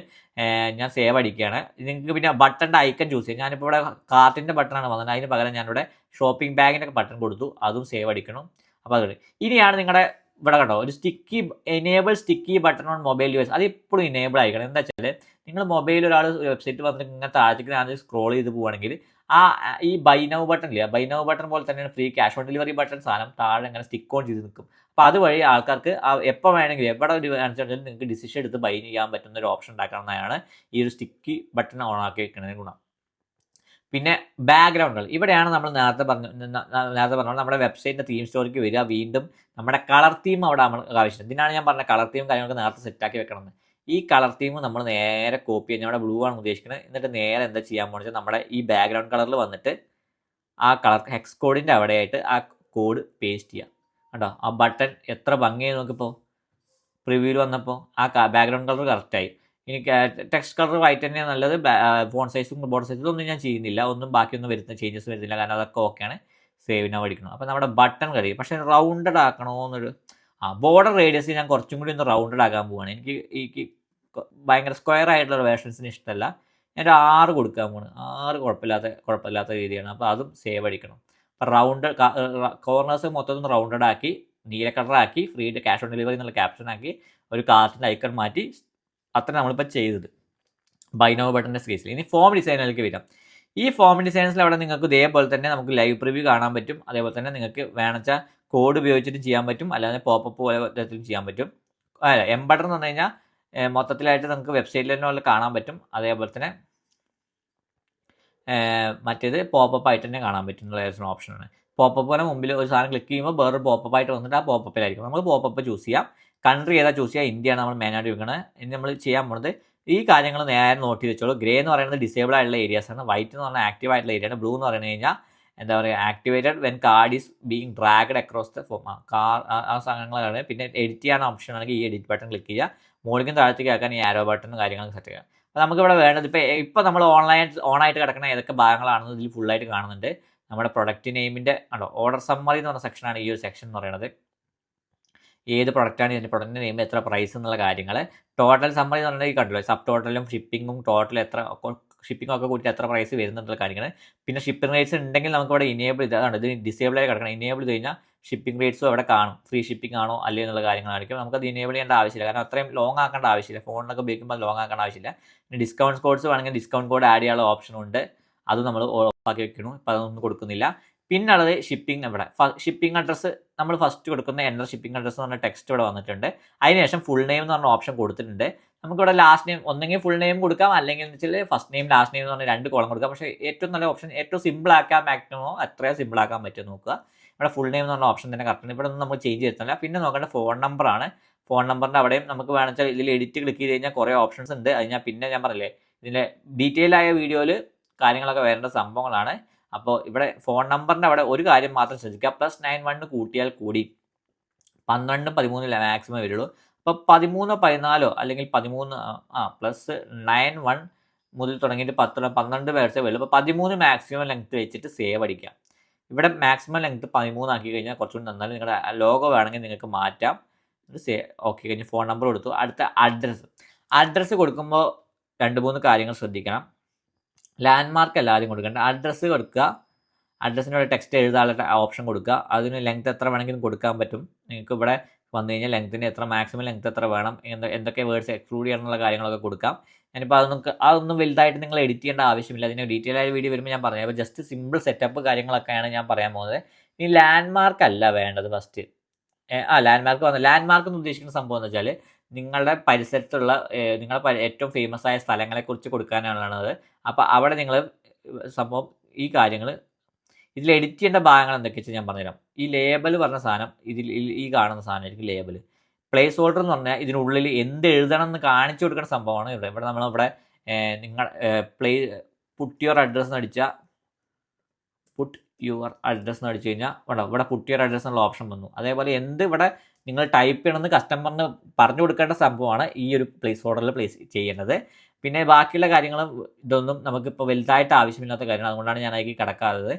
ഞാൻ സേവ് അടിക്കുകയാണ്. നിങ്ങൾക്ക് പിന്നെ ബട്ടൻ്റെ ഐക്കൺ ചൂസ് ചെയ്യാം. ഞാനിപ്പോൾ ഇവിടെ കാർട്ടിൻ്റെ ബട്ടണാണ് വന്നത്, അതിന് പകരം ഞാനിവിടെ ഷോപ്പിംഗ് ബാഗിൻ്റെ ബട്ടൺ കൊടുത്തു, അതും സേവ് അടിക്കണം. അപ്പോൾ അത് ഇനിയാണ് നിങ്ങളുടെ ഇവിടെ കണ്ടോ ഒരു enable sticky button on mobile device. അത് എപ്പോഴും ഇനേബിൾ ആയിക്കണം. എന്താ വെച്ചാൽ നിങ്ങൾ മൊബൈലിൽ ഒരാൾ വെബ്സൈറ്റ് വന്നിട്ട് ഇങ്ങനെ താഴത്തേക്ക് ഞാൻ സ്ക്രോൾ ചെയ്ത് പോവുകയാണെങ്കിൽ ഈ ബൈ നൗ ബട്ടൺ ഇല്ല, ബൈ നൗ ബട്ടൺ പോലെ തന്നെയാണ് free cash on delivery button സാധനം താഴെ അങ്ങനെ സ്റ്റിക്ക് ഓൺ ചെയ്ത് നിൽക്കും. അപ്പോൾ അതുവഴി ആൾക്കാർക്ക് എപ്പോൾ വേണമെങ്കിലും എവിടെ ഒരു അനുസരിച്ച് നിങ്ങൾക്ക് ഡിസിഷൻ എടുത്ത് ബൈ ചെയ്യാൻ പറ്റുന്ന ഒരു ഓപ്ഷൻ ഉണ്ടാക്കണമെന്നാണ് ഈ ഒരു സ്റ്റിക്കി ബട്ടൺ ഓൺ ആക്കി വെക്കുന്നതിന് ഗുണം. പിന്നെ ബാക്ക്ഗ്രൗണ്ടുകൾ ഇവിടെയാണ് നമ്മൾ നേരത്തെ പറഞ്ഞ നമ്മുടെ വെബ്സൈറ്റിൻ്റെ തീം സ്റ്റോറിക്ക് വരിക. വീണ്ടും നമ്മുടെ കളർ തീം അവിടെ നമുക്ക് ആവശ്യമില്ല. ഇതിനാണ് ഞാൻ പറഞ്ഞ കളർ തീം കാര്യങ്ങളൊക്കെ നേരത്തെ സെറ്റാക്കി വെക്കണമെന്ന്. ഈ കളർ തീം നമ്മൾ നേരെ കോപ്പി ചെയ്യാൻ, നമ്മുടെ ബ്ലൂ ആണ് ഉദ്ദേശിക്കുന്നത്. എന്നിട്ട് നേരെ എന്താ ചെയ്യാൻ പോകുന്നത് വെച്ചാൽ നമ്മുടെ ഈ ബാക്ക്ഗ്രൗണ്ട് കളറിൽ വന്നിട്ട് ആ കളർ ഹെക്സ് കോഡിൻ്റെ അവിടെയായിട്ട് ആ കോഡ് പേസ്റ്റ് ചെയ്യാം. കേട്ടോ, ആ ബട്ടൺ എത്ര ഭംഗിയായി നോക്കിപ്പോൾ പ്രിവ്യൂവിൽ വന്നപ്പോൾ ആ ബാക്ക്ഗ്രൗണ്ട് കളർ കറക്റ്റായി. ഇനി ടെക്സ്റ്റ് കളർ വൈറ്റ് തന്നെയാണ് നല്ലത്. ഫോണ്ട് സൈസും ബോർഡർ സൈസും ഇതൊന്നും ഞാൻ ചെയ്യുന്നില്ല, ഒന്നും ബാക്കിയൊന്നും ചേഞ്ചസ് വരുന്നില്ല, കാരണം അതൊക്കെ ഓക്കെയാണ്. സേവിനാ പഠിക്കണം. അപ്പോൾ നമ്മുടെ ബട്ടൺ കഴിയും. പക്ഷേ റൗണ്ടഡ് ആക്കണമെന്നൊരു ബോർഡർ റേഡിയസ് ഞാൻ കുറച്ചും കൂടി ഒന്ന് റൗണ്ടഡ് ആക്കാൻ പോവുകയാണ്. എനിക്ക് ഭയങ്കര സ്ക്വയർ ആയിട്ടുള്ള വേർഷൻസിന് ഇഷ്ടമല്ല. ഞാൻ ഒരു 6 കൊടുക്കാൻ പോവാണ്. 6 കുഴപ്പമില്ലാത്ത രീതിയാണ്. അപ്പോൾ അതും സേവ് അടിക്കണം. അപ്പോൾ കോർണേഴ്സ് മൊത്തം റൗണ്ടഡ് ആക്കി, നീല കളറാക്കി, ഫ്രീ ക്യാഷ് ഓൺ ഡെലിവറി എന്നുള്ള ക്യാപ്ഷൻ ആക്കി, ഒരു കാർട്ടിൻ്റെ ഐക്കൺ മാറ്റി, അത്ര നമ്മളിപ്പോൾ ചെയ്തത് ബൈ നൗ ബട്ടൻ്റെ കേസിൽ. ഇനി ഫോം ഡിസൈനിലേക്ക് വരാം. ഈ ഫോം ഡിസൈൻസിൽ അവിടെ നിങ്ങൾക്ക് ഇതേപോലെ തന്നെ നമുക്ക് ലൈവ് പ്രിവ്യൂ കാണാൻ പറ്റും. അതേപോലെ തന്നെ നിങ്ങൾക്ക് വേണമെച്ചാൽ കോഡ് ഉപയോഗിച്ചിട്ട് ചെയ്യാൻ പറ്റും, അല്ലാതെ പോപ്പപ്പ് പോലെ ചെയ്യാൻ പറ്റും. അല്ല, എംബട്ടർ എന്ന് പറഞ്ഞു കഴിഞ്ഞാൽ മൊത്തത്തിലായിട്ട് നമുക്ക് വെബ്സൈറ്റിൽ തന്നെ കാണാൻ പറ്റും. അതേപോലെ തന്നെ മറ്റേത് പോപ്പപ്പ് ആയിട്ട് തന്നെ കാണാൻ പറ്റും എന്നുള്ള ഓപ്ഷനാണ്. പോപ്പപ്പ് പോലെ മുമ്പിൽ ഒരു സാധനം ക്ലിക്ക് ചെയ്യുമ്പോൾ വേറൊരു പോപ്പപ്പ് ആയിട്ട് വന്നിട്ട് ആ പോപ്പപ്പിലായിരിക്കും. നമ്മൾ പോപ്പപ്പ് ചൂസ് ചെയ്യാം. കൺട്രി ഏതാ ചൂസ് ചെയ്യുക, ഇന്ത്യയാണ് നമ്മൾ മെയിനായിട്ട് വെക്കുന്നത്. ഇനി നമ്മൾ ചെയ്യാൻ പോകുന്നത് ഈ കാര്യങ്ങൾ നേരെ നോട്ട് ചെയ്ത് വെച്ചോളൂ. ഗ്രേ എന്ന് പറയുന്നത് ഡിസേബിൾ ആയിട്ടുള്ള ഏരിയാസാണ്, വൈറ്റ് എന്ന് പറഞ്ഞാൽ ആക്റ്റീവ് ആയിട്ടുള്ള ഏരിയയാണ്, ബ്ലൂ എന്ന് പറഞ്ഞു കഴിഞ്ഞാൽ എന്താ പറയുക activated when card is being dragged across the form. ആ സാധനങ്ങളാണ്. പിന്നെ എഡിറ്റ് ചെയ്യാൻ ഓപ്ഷൻ ആണെങ്കിൽ ഈ എഡിറ്റ് ബട്ടൺ ക്ലിക്ക് ചെയ്യുക. മുകളിലേക്കും താഴത്തേക്ക് ആക്കാൻ ഈ ആരോ ബട്ടൺ കാര്യങ്ങളൊക്കെ സെറ്റ് ചെയ്യുക. അപ്പോൾ നമുക്കിവിടെ വേണ്ടത് ഇപ്പോൾ നമ്മൾ ഓണായിട്ട് കിടക്കുന്ന ഏതൊക്കെ ഭാഗങ്ങളാണെന്ന് ഇതിൽ ഫുള്ളായിട്ട് കാണുന്നുണ്ട്. നമ്മുടെ പ്രൊഡക്റ്റ് നെയിമിൻ്റെ ഓർഡർ സമ്മറി എന്ന് പറഞ്ഞ സെക്ഷനാണ് ഈ ഒരു സെക്ഷൻ എന്ന് പറയുന്നത്. ഏത് പ്രൊഡക്റ്റാണ്, ഇതിൻ്റെ പ്രൊഡക്റ്റിൻ്റെ നെയിം, എത്ര പ്രൈസ് എന്നുള്ള കാര്യങ്ങൾ. ടോട്ടൽ സമ്മറി എന്ന് പറഞ്ഞാൽ ഈ കണ്ടല്ലോ, സബ് ടോട്ടലും ഷിപ്പിങ്ങും ടോട്ടൽ എത്ര ഷിപ്പിംഗ് ഒക്കെ കൂട്ടി എത്ര പ്രൈസ് വരുന്നുള്ള കാര്യങ്ങൾ. പിന്നെ ഷിപ്പിംഗ് റേറ്റ്സ് ഉണ്ടെങ്കിൽ നമുക്കിവിടെ ഇനേബിൾ ഇതാണ്, ഇത് ഡിസേബിൾ ആയി കിടക്കണം. ഇനേബിൾ ചെയ്ത് കഴിഞ്ഞാൽ ഷിപ്പിംഗ് റേറ്റ്സും അവിടെ കാണും, ഫ്രീ ഷിപ്പിംഗ് ആണോ അല്ലേ എന്നുള്ള കാര്യങ്ങളായിരിക്കും. നമുക്കത് ഇനേബിൾ ചെയ്യേണ്ട ആവശ്യമില്ല, കാരണം അത്രയും ലോങ് ആക്കേണ്ട ആവശ്യമില്ല. ഫോണിലൊക്കെ ഉപയോഗിക്കുമ്പോൾ ലോങ് ആക്കേണ്ട ആവശ്യമില്ല. പിന്നെ ഡിസ്കൗണ്ട് കോഡ്സ് വേണമെങ്കിൽ ഡിസ്കൗണ്ട് കോഡ് ആഡ് ചെയ്യാനുള്ള ഓപ്ഷനുണ്ട്, അത് നമ്മൾ ഓഫാക്കി വെക്കണം. ഇപ്പോൾ അതൊന്നും കൊടുക്കുന്നില്ല. പിന്നെ ഉള്ളത് ഷിപ്പിംഗ്. ഇവിടെ ഷിപ്പിംഗ് അഡ്രസ്സ് നമ്മൾ ഫസ്റ്റ് കൊടുക്കുന്ന എൻ്റർ ഷിപ്പിംഗ് അഡ്രസ്സ് എന്ന് പറഞ്ഞ ടെക്സ്റ്റ് ഇവിടെ വന്നിട്ടുണ്ട്. അതിനുശേഷം ഫുൾ നെയിം എന്ന് പറഞ്ഞ ഓപ്ഷൻ കൊടുത്തിട്ടുണ്ട്. നമുക്കിവിടെ ലാസ്റ്റ് നെയിം ഒന്നെങ്കിൽ ഫുൾ നെയിം കൊടുക്കാം, അല്ലെങ്കിൽ എന്ന് വെച്ചാൽ ഫസ്റ്റ് നെയിം ലാസ്റ്റ് നെയിം എന്ന് പറഞ്ഞാൽ 2 കോളം കൊടുക്കാം. പക്ഷേ ഏറ്റവും നല്ല ഓപ്ഷൻ, ഏറ്റവും സിമ്പിൾ ആക്കാൻ മാക്സിമം അത്രയും സിമ്പിൾ ആക്കാൻ പറ്റും നോക്കുക. ഇവിടെ ഫുൾ നെയിം എന്ന് പറഞ്ഞ ഓപ്ഷൻ തന്നെ കറക്റ്റാണ്. ഇവിടെ ഒന്നും നമ്മൾ ചേഞ്ച് ചെയ്തിട്ടില്ല. പിന്നെ നോക്കേണ്ട ഫോൺ നമ്പറാണ്. ഫോൺ നമ്പറിൻ്റെ അവിടെയും നമുക്ക് വേണമെന്ന് വെച്ചാൽ ഇതിൽ എഡിറ്റ് ക്ലിക്ക് ചെയ്ത് കഴിഞ്ഞാൽ കുറേ ഓപ്ഷൻസ് ഉണ്ട്. അത് പിന്നെ ഞാൻ പറഞ്ഞില്ലേ, ഇതിൻ്റെ ഡീറ്റെയിൽ ആയ വീഡിയോയിൽ കാര്യങ്ങളൊക്കെ വരേണ്ട സംഭവങ്ങളാണ്. അപ്പോൾ ഇവിടെ ഫോൺ നമ്പറിൻ്റെ അവിടെ ഒരു കാര്യം മാത്രം ശ്രദ്ധിക്കുക, +91 കൂട്ടിയാൽ കൂടി 12 13 മാക്സിമം വരുള്ളൂ. അപ്പോൾ 13 14 അല്ലെങ്കിൽ 13 +91 മുതൽ തുടങ്ങിയിട്ട് 10 12 വേർഡ്സേ വരുള്ളൂ. അപ്പോൾ 13 മാക്സിമം ലെങ്ത് വെച്ചിട്ട് സേവ് അടിക്കാം. ഇവിടെ മാക്സിമം ലെങ്ത് 13 ആക്കി കഴിഞ്ഞാൽ കുറച്ചുകൂടി നന്നായി. നിങ്ങളുടെ ലോഗോ വേണമെങ്കിൽ നിങ്ങൾക്ക് മാറ്റാം. ഓക്കെ കഴിഞ്ഞ് ഫോൺ നമ്പർ കൊടുത്തു. അടുത്ത അഡ്രസ്സ് കൊടുക്കുമ്പോൾ 2-3 കാര്യങ്ങൾ ശ്രദ്ധിക്കണം. ലാൻഡ്മാർക്ക് അല്ല ആദ്യം കൊടുക്കേണ്ടത്. അഡ്രസ്സ് കൊടുക്കുക, അഡ്രസ്സിനോട് ടെക്സ്റ്റ് എഴുതാനുള്ള ഓപ്ഷൻ കൊടുക്കുക. അതിന് ലെങ്ത് എത്ര വേണമെങ്കിലും കൊടുക്കാൻ പറ്റും. നിങ്ങൾക്ക് ഇവിടെ വന്നു കഴിഞ്ഞാൽ ലെങ്ത്തിന് എത്ര മാക്സിമം ലെങ്ത് എത്ര വേണം, എന്തൊക്കെ വേർഡ്സ് എക്സ്ക്ലൂഡ് ചെയ്യണമെന്നുള്ള കാര്യങ്ങളൊക്കെ കൊടുക്കാം. ഞാനിപ്പോൾ അതൊന്നും വലുതായിട്ട് നിങ്ങൾ എഡിറ്റ് ചെയ്യേണ്ട ആവശ്യമില്ല. അതിന് ഡീറ്റെയിൽ ആയ വീഡിയോ വരുമ്പോൾ ഞാൻ പറയാം. അപ്പോൾ ജസ്റ്റ് സിമ്പിൾ സെറ്റപ്പ് കാര്യങ്ങളൊക്കെയാണ് ഞാൻ പറയാൻ പോകുന്നത്. ഇനി ലാൻഡ്മാർക്ക് അല്ല വേണ്ടത് ഫസ്റ്റ്. ലാൻഡ്മാർക്ക് വന്ന ലാൻഡ്മാർക്ക് എന്ന് ഉദ്ദേശിക്കുന്ന സംഭവം എന്ന് വെച്ചാൽ നിങ്ങളുടെ പരിസരത്തുള്ള നിങ്ങളുടെ ഏറ്റവും ഫേമസ് ആയ സ്ഥലങ്ങളെക്കുറിച്ച് കൊടുക്കാനാണുള്ളത്. അപ്പോൾ അവിടെ നിങ്ങൾ സംഭവം ഈ കാര്യങ്ങൾ ഇതിൽ എഡിറ്റ് ചെയ്യേണ്ട ഭാഗങ്ങൾ എന്തൊക്കെയാ വെച്ചാൽ ഞാൻ പറഞ്ഞുതരാം. ഈ ലേബൽ പറഞ്ഞ സാധനം ഈ കാണുന്ന സാധനമായിരിക്കും ലേബൽ. പ്ലേസ് ഹോൾഡർ എന്ന് പറഞ്ഞാൽ ഇതിനുള്ളിൽ എന്ത് എഴുതണം എന്ന് കാണിച്ചു കൊടുക്കുന്ന സംഭവമാണ് ഇവിടെ നമ്മളിവിടെ നിങ്ങൾ പുട്ട് യുവർ അഡ്രസ്സ് എന്ന് അടിച്ചാൽ പുട്ട് യുവർ അഡ്രസ്സ് എന്ന് അടിച്ചു കഴിഞ്ഞാൽ ഇവിടെ പുട്ട് യുവർ അഡ്രസ്സ് എന്നുള്ള ഓപ്ഷൻ വന്നു. അതേപോലെ എന്ത് ഇവിടെ നിങ്ങൾ ടൈപ്പ് ചെയ്യണമെന്ന് കസ്റ്റമറിന് പറഞ്ഞു കൊടുക്കേണ്ട സംഭവമാണ് ഈ ഒരു പ്ലേസ് ഹോൾഡറിൽ പ്ലേസ് ചെയ്യേണ്ടത്. പിന്നെ ബാക്കിയുള്ള കാര്യങ്ങളും ഇതൊന്നും നമുക്കിപ്പോൾ വലുതായിട്ട് ആവശ്യമില്ലാത്ത കാര്യമാണ്, അതുകൊണ്ടാണ് ഞാൻ അതിലേക്ക് കിടക്കാത്തത്.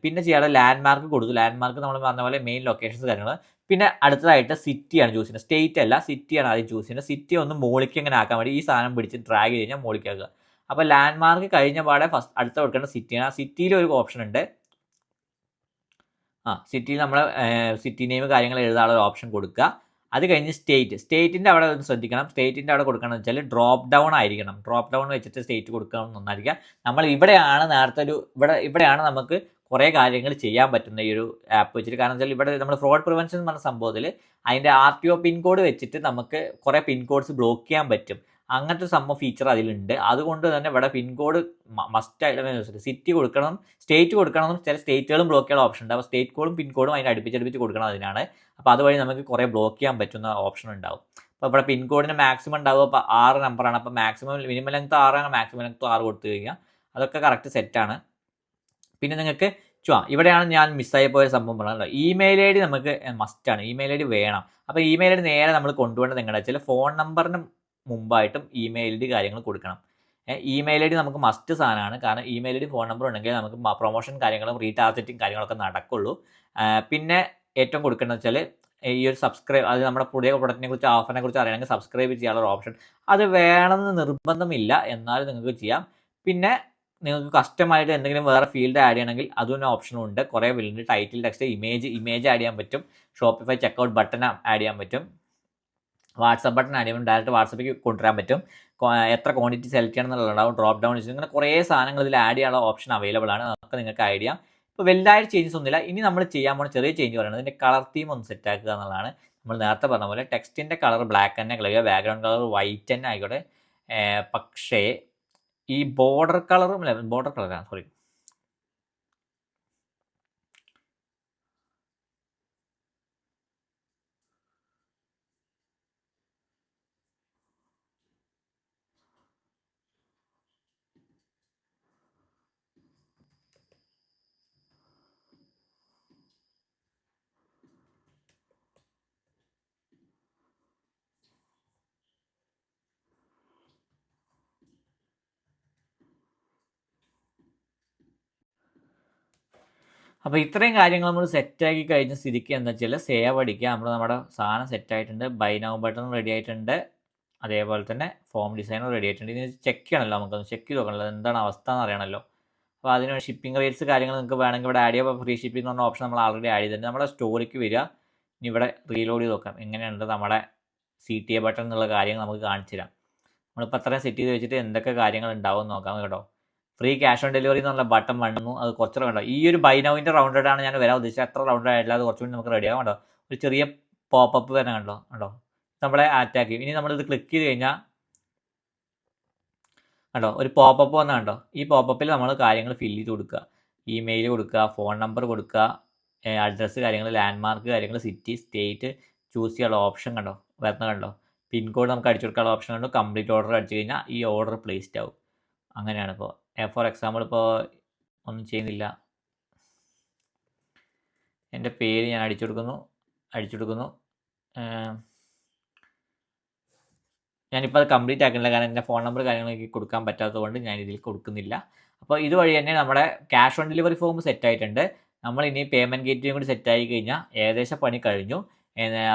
പിന്നെ ചെയ്യാതെ ലാൻഡ്മാർക്ക് കൊടുത്തു. ലാൻഡ്മാർക്ക് നമ്മൾ പറഞ്ഞ പോലെ മെയിൻ ലൊക്കേഷൻസ് കാര്യങ്ങൾ. പിന്നെ അടുത്തതായിട്ട് സിറ്റിയാണ് ചൂസ് ചെയ്യുന്നത്, സ്റ്റേറ്റ് അല്ല സിറ്റിയാണ് ആദ്യം ചൂസ് ചെയ്യുന്നത്. സിറ്റി ഒന്ന് മോളിക്ക് എങ്ങനെ ആക്കാൻ വേണ്ടി ഈ സാധനം പിടിച്ച് ഡ്രാഗ് ചെയ്ത് കഴിഞ്ഞാൽ മോളിക്കാക്കുക. അപ്പോൾ ലാൻഡ്മാർക്ക് കഴിഞ്ഞ പാടെ അടുത്ത കൊടുക്കേണ്ട സിറ്റിയാണ്. ആ സിറ്റിയിൽ ഒരു ഓപ്ഷൻ ഉണ്ട്. സിറ്റിയിൽ നമ്മൾ സിറ്റി നെയിം കാര്യങ്ങൾ എഴുതാനുള്ള ഒരു ഓപ്ഷൻ കൊടുക്കുക. അത് കഴിഞ്ഞ് സ്റ്റേറ്റിൻ്റെ അവിടെ ഒന്ന് ശ്രദ്ധിക്കണം. സ്റ്റേറ്റിൻ്റെ അവിടെ കൊടുക്കണമെന്ന് വെച്ചാൽ ഡ്രോപ്പ് ഡൗൺ ആയിരിക്കണം. ഡ്രോപ്പ് ഡൗൺ വെച്ചിട്ട് സ്റ്റേറ്റ് കൊടുക്കണം നന്നായിരിക്കാം. നമ്മൾ ഇവിടെയാണ് നേരത്തെ ഇവിടെയാണ് നമുക്ക് കുറേ കാര്യങ്ങൾ ചെയ്യാൻ പറ്റുന്ന ഈ ഒരു ആപ്പ് വെച്ചിട്ട്. കാരണം വെച്ചാൽ ഇവിടെ നമ്മൾ ഫ്രോഡ് പ്രിവെൻഷൻ എന്ന് പറഞ്ഞ സംഭവത്തിൽ അതിൻ്റെ RTO പിൻകോഡ് വെച്ചിട്ട് നമുക്ക് കുറേ പിൻകോഡ്സ് ബ്ലോക്ക് ചെയ്യാൻ പറ്റും. അങ്ങനത്തെ സംഭവം ഫീച്ചർ അതിലുണ്ട്. അതുകൊണ്ട് തന്നെ ഇവിടെ പിൻകോഡ് മസ്റ്റായിട്ട് സിറ്റി കൊടുക്കണം, സ്റ്റേറ്റ് കൊടുക്കണം. ചില സ്റ്റേറ്റുകളും ബ്ലോക്ക് ചെയ്യാൻ ഓപ്ഷൻ ഉണ്ട്. അപ്പോൾ സ്റ്റേറ്റ് കോഡും പിൻകോഡും അതിന് അടുപ്പിച്ചടുപ്പിച്ച് കൊടുക്കണം അതിനാണ്. അപ്പോൾ അതുവഴി നമുക്ക് കുറേ ബ്ലോക്ക് ചെയ്യാൻ പറ്റുന്ന ഓപ്ഷൻ ഉണ്ടാവും. അപ്പോൾ ഇവിടെ പിൻകോഡിന് മാക്സിമം ഉണ്ടാവും. അപ്പോൾ 6 നമ്പറാണ്. അപ്പോൾ മിനിമം ലെങ്ത് 6 ആണ്, മാക്സിമം ലെങ്ത് 6 കൊടുത്തു കഴിഞ്ഞാൽ അതൊക്കെ കറക്റ്റ് സെറ്റാണ്. പിന്നെ നിങ്ങൾക്ക് ഇവിടെയാണ് ഞാൻ മിസ്സായി പോയ സംഭവം പറഞ്ഞല്ലോ. ഇമെയിൽ ID നമുക്ക് മസ്റ്റാണ്, ഇമെയിൽ ID വേണം. അപ്പോൾ ഇമെയിൽ ID നേരെ നമ്മൾ കൊണ്ടുപോകേണ്ടത് എങ്ങനെയാ വെച്ചാൽ ഫോൺ നമ്പറിന് മുമ്പായിട്ടും ഇമെയിൽ ID കാര്യങ്ങൾ കൊടുക്കണം. ഇമെയിൽ ID നമുക്ക് മസ്റ്റ് സാധനമാണ്. കാരണം ഇമെയിൽ ID ഫോൺ നമ്പർ ഉണ്ടെങ്കിൽ നമുക്ക് പ്രൊമോഷൻ കാര്യങ്ങളും റീടാർഗറ്റിംഗ് കാര്യങ്ങളൊക്കെ നടക്കുള്ളൂ. പിന്നെ ഏറ്റവും കൊടുക്കേണ്ടത് വെച്ചാൽ ഈ ഒരു സബ്സ്ക്രൈബ്, അത് നമ്മുടെ പുതിയ പ്രൊഡക്റ്റിനെ കുറിച്ച് ഓഫറിനെ കുറിച്ച് അറിയണമെങ്കിൽ സബ്സ്ക്രൈബ് ചെയ്യാനുള്ള ഓപ്ഷൻ അത് വേണമെന്ന് നിർബന്ധമില്ല, എന്നാലും നിങ്ങൾക്ക് ചെയ്യാം. പിന്നെ നിങ്ങൾക്ക് കസ്റ്റമായിട്ട് എന്തെങ്കിലും വേറെ ഫീൽഡ് ആഡ് ചെയ്യണമെങ്കിൽ അതും ഓപ്ഷനും ഉണ്ട്. കുറേ field title, text, image add ചെയ്യാൻ പറ്റും. ഷോപ്പിഫൈ ചെക്കൗട്ട് ബട്ടൺ ആഡ് ചെയ്യാൻ പറ്റും. വാട്സപ്പ് ബട്ടൺ ആഡ് ചെയ്യുമ്പോൾ ഡയറക്റ്റ് വാട്സപ്പിലേക്ക് കൊണ്ടുവരാൻ പറ്റും. എത്ര ക്വാണ്ടിറ്റി സെലക്ട് ചെയ്യണം എന്നുള്ളതാവും. ഡ്രോപ്പ് ഡൗൺ ഇങ്ങനെ കുറേ സാധനങ്ങൾ ഇതിൽ ആഡ് ചെയ്യാനുള്ള ഓപ്ഷൻ അവൈലബിൾ ആണ്. അതൊക്കെ നിങ്ങൾക്ക് ആഡ് ചെയ്യാം. ഇപ്പോൾ വലുതായിട്ട് ചേഞ്ചസ് ഒന്നുമില്ല. ഇനി നമ്മൾ ചെയ്യാൻ പോകുന്ന ചെറിയ ചേഞ്ച് പറയുന്നത് ഇതിൻ്റെ കളർ തീം ഒന്ന് സെറ്റ് ആക്കുക എന്നുള്ളതാണ്. നമ്മൾ നേരത്തെ പറഞ്ഞ പോലെ ടെക്സ്റ്റിൻ്റെ കളർ ബ്ലാക്ക് തന്നെ കളയുക, ബാക്ക്ഗ്രൗണ്ട് കളർ വൈറ്റ് തന്നെ ആയിക്കോട്ടെ. പക്ഷേ ഈ ബോർഡർ കളറാണ് സോറി, അപ്പോൾ ഇത്രയും കാര്യങ്ങൾ നമ്മൾ സെറ്റാക്കി കഴിഞ്ഞ സ്ഥിതിക്ക് എന്താ വെച്ചാൽ സേവ് അടിക്കുക. നമ്മുടെ സാധനം സെറ്റായിട്ടുണ്ട്. ബൈ നൗ ബട്ടൺ റെഡി ആയിട്ടുണ്ട്. അതേപോലെ തന്നെ ഫോം ഡിസൈനർ റെഡി ആയിട്ടുണ്ട്. ഇതിന് ചെക്ക് ചെയ്യണമല്ലോ, നമുക്കൊന്ന് ചെക്ക് ചെയ്ത് നോക്കണമല്ലോ എന്താണ് അവസ്ഥ എന്ന് അറിയണമല്ലോ. അപ്പോൾ അതിന് ഷിപ്പിംഗ് റേറ്റ്സ് കാര്യങ്ങൾ നിങ്ങൾക്ക് വേണമെങ്കിൽ ഇവിടെ ആഡ് ചെയ്യാം. ഫ്രീ ഷിപ്പിംഗ് എന്ന് പറഞ്ഞ ഓപ്ഷൻ നമ്മൾ ആൾറെഡി ആഡ് ചെയ്തിട്ടുണ്ട്. നമ്മുടെ സ്റ്റോറിക്ക് വരിക. ഇനി ഇവിടെ റീലോഡ് ചെയ്ത് നോക്കാം എങ്ങനെയുണ്ട് നമ്മുടെ CTA ബട്ടൺ എന്നുള്ള കാര്യങ്ങൾ നമുക്ക് കാണിച്ചു തരാം. നമ്മളിപ്പോൾ അത്രയും സെറ്റ് ചെയ്ത് വെച്ചിട്ട് എന്തൊക്കെ കാര്യങ്ങൾ ഉണ്ടാവും നോക്കാം കേട്ടോ. ഫ്രീ ക്യാഷ് ഓൺ ഡെലിവറി എന്നുള്ള ബട്ടൺ വന്നു. അത് കുറച്ച് കണ്ടോ, ഈ ഒരു ബൈ നൗവിൻ്റെ റൗണ്ടഡ് ആണ് ഞാൻ വരാൻ ഉദ്ദേശിച്ചത്. അത്ര റൗണ്ടഡ് ആയിട്ടില്ല, അത് കുറച്ചുകൂടി നമുക്ക് റെഡിയാകാം കേട്ടോ. ഒരു ചെറിയ പോപ്പപ്പ് തന്നെ കണ്ടോ നമ്മളെ അറ്റാക്ക്. ഇനി നമ്മളിത് ക്ലിക്ക് ചെയ്ത് കഴിഞ്ഞാൽ കണ്ടോ ഒരു പോപ്പപ്പ് വന്ന കണ്ടോ. ഈ പോപ്പപ്പിൽ നമ്മൾ കാര്യങ്ങൾ ഫില്ല് ചെയ്ത് കൊടുക്കുക. ഇമെയിൽ കൊടുക്കുക, ഫോൺ നമ്പർ കൊടുക്കുക, അഡ്രസ്സ് കാര്യങ്ങൾ, ലാൻഡ്മാർക്ക് കാര്യങ്ങൾ, സിറ്റി, സ്റ്റേറ്റ് ചൂസ് ചെയ്യാനുള്ള ഓപ്ഷൻ കണ്ടോ കണ്ടോ. പിൻകോഡ് നമുക്ക് അടിച്ചു കൊടുക്കാനുള്ള ഓപ്ഷൻ കണ്ടു. കംപ്ലീറ്റ് ഓർഡർ അടിച്ചു കഴിഞ്ഞാൽ ഈ ഓർഡർ പ്ലേസ്ഡ് ആവും. അങ്ങനെയാണ്. ഇപ്പോൾ ഫോർ എക്സാമ്പിൾ ഇപ്പോൾ ഒന്നും ചെയ്യുന്നില്ല, എൻ്റെ പേര് ഞാൻ അടിച്ചു കൊടുക്കുന്നു. ഞാനിപ്പോൾ അത് കംപ്ലീറ്റ് ആക്കുന്നില്ല, കാരണം എൻ്റെ ഫോൺ നമ്പർ കാര്യങ്ങളൊക്കെ കൊടുക്കാൻ പറ്റാത്തത് കൊണ്ട് ഞാൻ ഇതിൽ കൊടുക്കുന്നില്ല. അപ്പോൾ ഇതുവഴി തന്നെ നമ്മുടെ cash on delivery form set ആയിട്ടുണ്ട്. നമ്മൾ ഇനി പേയ്മെൻറ്റ് ഗേറ്റ്വേയും കൂടി സെറ്റ് ആയി കഴിഞ്ഞാൽ ഏകദേശം പണി കഴിഞ്ഞു.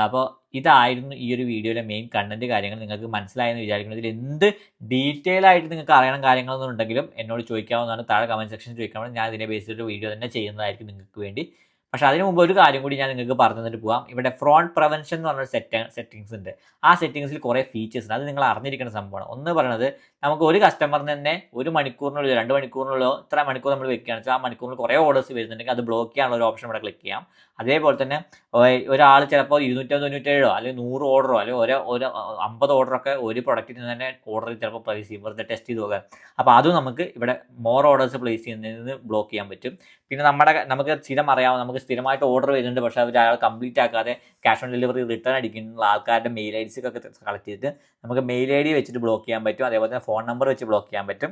അപ്പോൾ ഇതായിരുന്നു ഈ ഒരു വീഡിയോയിലെ മെയിൻ കണ്ടന്റ് കാര്യങ്ങൾ. നിങ്ങൾക്ക് മനസ്സിലായെന്ന് വിചാരിക്കുന്നു. ഇതിൽ എന്ത് ഡീറ്റെയിൽ ആയിട്ട് നിങ്ങൾക്ക് അറിയണം കാര്യങ്ങളൊന്നും ഉണ്ടെങ്കിലും എന്നോട് ചോദിക്കാവുന്നതാണ്. താഴെ കമൻറ്റ് സെക്ഷനിൽ ചോദിക്കാവുന്നതാണ്. ഞാൻ ഇതിനെ ബേസ് ചെയ്തിട്ട് വീഡിയോ തന്നെ ചെയ്യുന്നതായിരിക്കും നിങ്ങൾക്ക് വേണ്ടി. പക്ഷേ അതിന് മുമ്പ് ഒരു കാര്യം കൂടി ഞാൻ നിങ്ങൾക്ക് പറഞ്ഞു തന്നിട്ട് പോകാം. ഇവിടെ ഫ്രോഡ് പ്രിവെൻഷൻ എന്ന് പറഞ്ഞൊരു സെറ്റിങ്സ് ഉണ്ട്. ആ സെറ്റിങ്സിൽ കുറേ ഫീച്ചേഴ്സ് ഉണ്ട്. അത് നിങ്ങൾ അറിഞ്ഞിരിക്കുന്ന സംഭവമാണ്. ഒന്ന് പറയുന്നത്, നമുക്ക് ഒരു കസ്റ്റമറിന് തന്നെ 1 മണിക്കൂറിനുള്ളിൽ 2 മണിക്കൂറിനുള്ളോ ഇത്ര മണിക്കൂർ നമ്മൾ വെക്കുകയാണെന്ന് വെച്ചാൽ ആ മണിക്കൂറിൽ കുറേ ഓർഡേഴ്സ് വരുന്നുണ്ടെങ്കിൽ അത് ബ്ലോക്ക് ചെയ്യാനുള്ള ഒരു ഓപ്ഷൻ ഇവിടെ ക്ലിക്ക് ചെയ്യാം. അതേപോലെ തന്നെ ഒരാൾ ചിലപ്പോൾ 297 അല്ലെങ്കിൽ 100 ഓർഡറോ അല്ലെങ്കിൽ ഒരു 50 ഓർഡറൊക്കെ ഒരു പ്രൊഡക്റ്റിന് തന്നെ ഓർഡർ ചിലപ്പോൾ പ്ലേസ് ചെയ്യും, വെറുതെ ടെസ്റ്റ് ചെയ്ത് നോക്കാം. അപ്പോൾ അതും നമുക്ക് ഇവിടെ മോർ ഓർഡേഴ്സ് പ്ലേസ് ചെയ്യുന്നതിന് ബ്ലോക്ക് ചെയ്യാൻ പറ്റും. പിന്നെ നമുക്ക് സ്ഥിരം അറിയാം, നമുക്ക് സ്ഥിരമായിട്ട് ഓർഡർ വരുന്നുണ്ട്, പക്ഷേ അവർ അയാൾ കംപ്ലീറ്റ് ആക്കാതെ ക്യാഷ് ഓൺ ഡെലിവറി റിട്ടേൺ അടിക്കുന്ന ആൾക്കാരുടെ മെയിൽ ഐ ഡിസൊക്കെ കളക്ട് ചെയ്തിട്ട് നമുക്ക് മെയിൽ ഐ ഡി വെച്ചിട്ട് ബ്ലോക്ക് ചെയ്യാൻ പറ്റും. അതേപോലെ തന്നെ ഫോൺ നമ്പർ വെച്ച് ബ്ലോക്ക് ചെയ്യാൻ പറ്റും.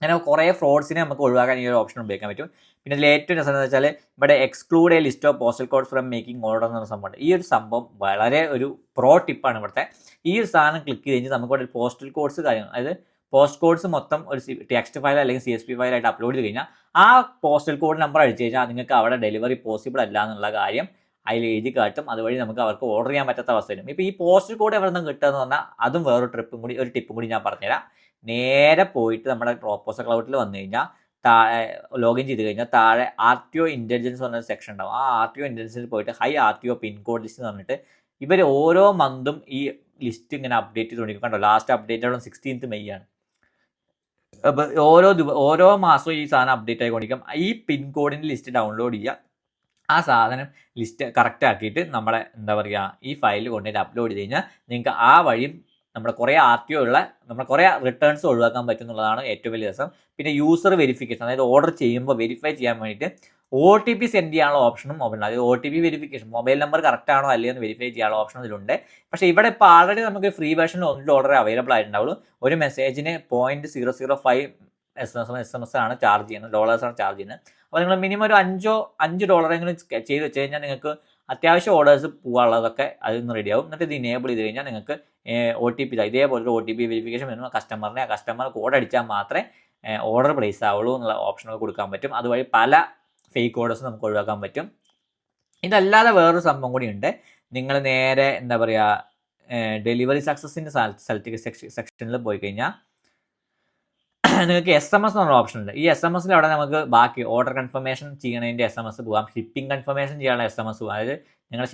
അങ്ങനെ കുറേ ഫ്രോഡ്സിനെ നമുക്ക് ഒഴിവാക്കാൻ ഈ ഒരു ഓപ്ഷൻ ഉപയോഗിക്കാൻ പറ്റും. പിന്നെ ഇതിൽ ഏറ്റവും രസം എന്ന് വെച്ചാൽ ഇവിടെ exclude a list of postal codes from making order എന്ന സംഭവമുണ്ട്. ഈ ഒരു സംഭവം വളരെ ഒരു പ്രോ ടിപ്പാണ് ഇവിടുത്തെ. ഈ ഒരു സാധനം ക്ലിക്ക് ചെയ്ത് കഴിഞ്ഞാൽ നമുക്ക് ഇവിടെ പോസ്റ്റൽ കോഡ്സ് കാര്യങ്ങൾ, അതായത് പോസ്റ്റ് കോഡ്സ് മൊത്തം ഒരു ടെക്സ്റ്റ് ഫയൽ അല്ലെങ്കിൽ CSV ഫയലായിട്ട് അപ്ലോഡ് ചെയ്ത് കഴിഞ്ഞാൽ ആ പോസ്റ്റൽ കോഡ് നമ്പർ അടിച്ചു കഴിഞ്ഞാൽ നിങ്ങൾക്ക് അവിടെ ഡെലിവറി പോസിബിൾ അല്ല എന്നുള്ള കാര്യം അതിൽ എഴുതി കാട്ടും. അതുവഴി നമുക്ക് അവർക്ക് ഓർഡർ ചെയ്യാൻ പറ്റാത്ത അവസ്ഥ വരും. ഇപ്പോൾ ഈ പോസ്റ്റൽ കോഡ് എവിടെ നിന്ന് കിട്ടുക എന്ന് പറഞ്ഞാൽ അതും വേറൊരു ടിപ്പും കൂടി ഞാൻ പറഞ്ഞുതരാം. നേരെ പോയിട്ട് നമ്മുടെ പ്രോപ്പോസൽ ക്ലൗഡിൽ വന്നു കഴിഞ്ഞാൽ താഴെ ലോഗിൻ ചെയ്ത് കഴിഞ്ഞാൽ താഴെ RTO ഇൻ്റലിജൻസ് പറഞ്ഞൊരു സെക്ഷൻ ഉണ്ടാവും. ആ RTO ഇൻ്റലിജൻസിൽ പോയിട്ട് RTO പിൻകോഡ് ലിസ്റ്റ് എന്ന് പറഞ്ഞിട്ട് ഇവർ ഓരോ മന്തും ഈ ലിസ്റ്റ് ഇങ്ങനെ അപ്ഡേറ്റ് ചെയ്തുകൊണ്ടിരിക്കും. കണ്ടോ, ലാസ്റ്റ് അപ്ഡേറ്റ് ഉള്ള 16th May ആണ്. അപ്പോൾ ഓരോ മാസവും ഈ സാധനം അപ്ഡേറ്റ് ആയിക്കൊണ്ടിരിക്കും. ഈ പിൻകോഡിൻ്റെ ലിസ്റ്റ് ഡൗൺലോഡ് ചെയ്യുക, ആ സാധനം ലിസ്റ്റ് കറക്റ്റ് ആക്കിയിട്ട് നമ്മളെ എന്താ പറയുക ഈ ഫയലിൽ കൊണ്ടുപോയിട്ട് അപ്ലോഡ് ചെയ്ത് കഴിഞ്ഞാൽ നിങ്ങൾക്ക് ആ വഴിയും നമ്മുടെ കുറേ RTO ഉള്ള നമ്മുടെ കുറേ റിട്ടേൺസ് ഒഴിവാക്കാൻ പറ്റും എന്നുള്ളതാണ് ഏറ്റവും വലിയ രസം. പിന്നെ യൂസർ വെരിഫിക്കേഷൻ, അതായത് ഓർഡർ ചെയ്യുമ്പോൾ വെരിഫൈ ചെയ്യാൻ വേണ്ടിയിട്ട് OTP സെൻഡ് ചെയ്യാനുള്ള ഓപ്ഷനും മൊബൈലിൽ, അതായത് OTP verification, mobile number correct ആണോ അല്ലയോ എന്ന് വെരിഫൈ ചെയ്യാനുള്ള ഓപ്ഷൻ ഇതിലുണ്ട്. പക്ഷേ ഇവിടെ ഇപ്പോൾ ആൾറെഡി നമുക്ക് ഫ്രീ വേർഷനിൽ $1 അവൈലബിൾ ആയിട്ടുണ്ടാവുള്ളൂ. ഒരു മെസ്സേജിന് 0.005 SMS ആണ് ചാർജ് ചെയ്യുന്നത്, ഡോളേഴ്സാണ് ചാർജ് ചെയ്യുന്നത്. അപ്പോൾ നിങ്ങൾ മിനിമം ഒരു $5 ചെയ്ത് വെച്ച് കഴിഞ്ഞാൽ നിങ്ങൾക്ക് അത്യാവശ്യം ഓർഡേഴ്സ് പോകാനുള്ളതൊക്കെ അതിൽ നിന്ന് റെഡിയാവും. എന്നിട്ട് ഇത് ഇനേബിൾ ചെയ്ത് കഴിഞ്ഞാൽ നിങ്ങൾക്ക് OTP ഇതേപോലൊരു OTP വെരിഫിക്കേഷൻ വരുമ്പോൾ കസ്റ്റമർ കോഡ് അടിച്ചാൽ മാത്രമേ ഓർഡർ പ്ലേസ് ആവുള്ളൂ എന്നുള്ള ഓപ്ഷനുകൾ കൊടുക്കാൻ പറ്റും. അതുവഴി പല ഫേക്ക് ഓർഡേഴ്സ് നമുക്ക് ഒഴിവാക്കാൻ പറ്റും. ഇതല്ലാതെ വേറൊരു സംഭവം കൂടി ഉണ്ട്. നിങ്ങൾ നേരെ എന്താ പറയുക ഡെലിവറി സക്സസിൻ്റെ സെക്ഷനിൽ പോയി കഴിഞ്ഞാൽ നിങ്ങൾക്ക് SMS എന്ന് പറഞ്ഞ ഓപ്ഷൻ ഉണ്ട്. ഈ SMS അവിടെ നമുക്ക് ബാക്കി ഓർഡർ കൺഫർമേഷൻ ചെയ്യണതിൻ്റെ SMS പോകാം, ഷിപ്പിംഗ് കൺഫർമേഷൻ ചെയ്യാനുള്ള SMS പോകാം. അതായത് നിങ്ങൾ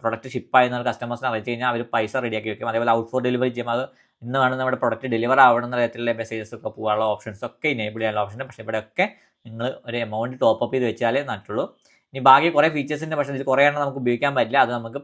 പ്രൊഡക്റ്റ് ഷിപ്പായി എന്നുള്ള കസ്റ്റമേഴ്സിനെ അറിയിച്ച് കഴിഞ്ഞാൽ അവർ പൈസ റെഡിയാക്കി വെക്കും. അതേപോലെ ഔട്ട് ഫോർ ഡെലിവറി ചെയ്യുമ്പോൾ അത് ഇന്ന് വേണം നമ്മുടെ പ്രൊഡക്റ്റ് ഡെലിവർ ആവണം എന്ന തരത്തിലുള്ള മെസ്സേജസ് ഒക്കെ പോകാനുള്ള ഓപ്ഷൻസ് ഒക്കെ ഇനേബിൾ ചെയ്യാനുള്ള ഓപ്ഷൻ. പക്ഷേ ഇവിടെയൊക്കെ നിങ്ങൾ ഒരു എമൗണ്ട് ടോപ്പ് ചെയ്ത് വെച്ചാലേ നട്ടുള്ളൂ. ഇനി ബാക്കി കുറേ ഫീച്ചേഴ്സിൻ്റെ പക്ഷേ ഇതിൽ കുറേ എണ്ണം നമുക്ക് ഉപയോഗിക്കാൻ പറ്റില്ല. അത് നമുക്ക്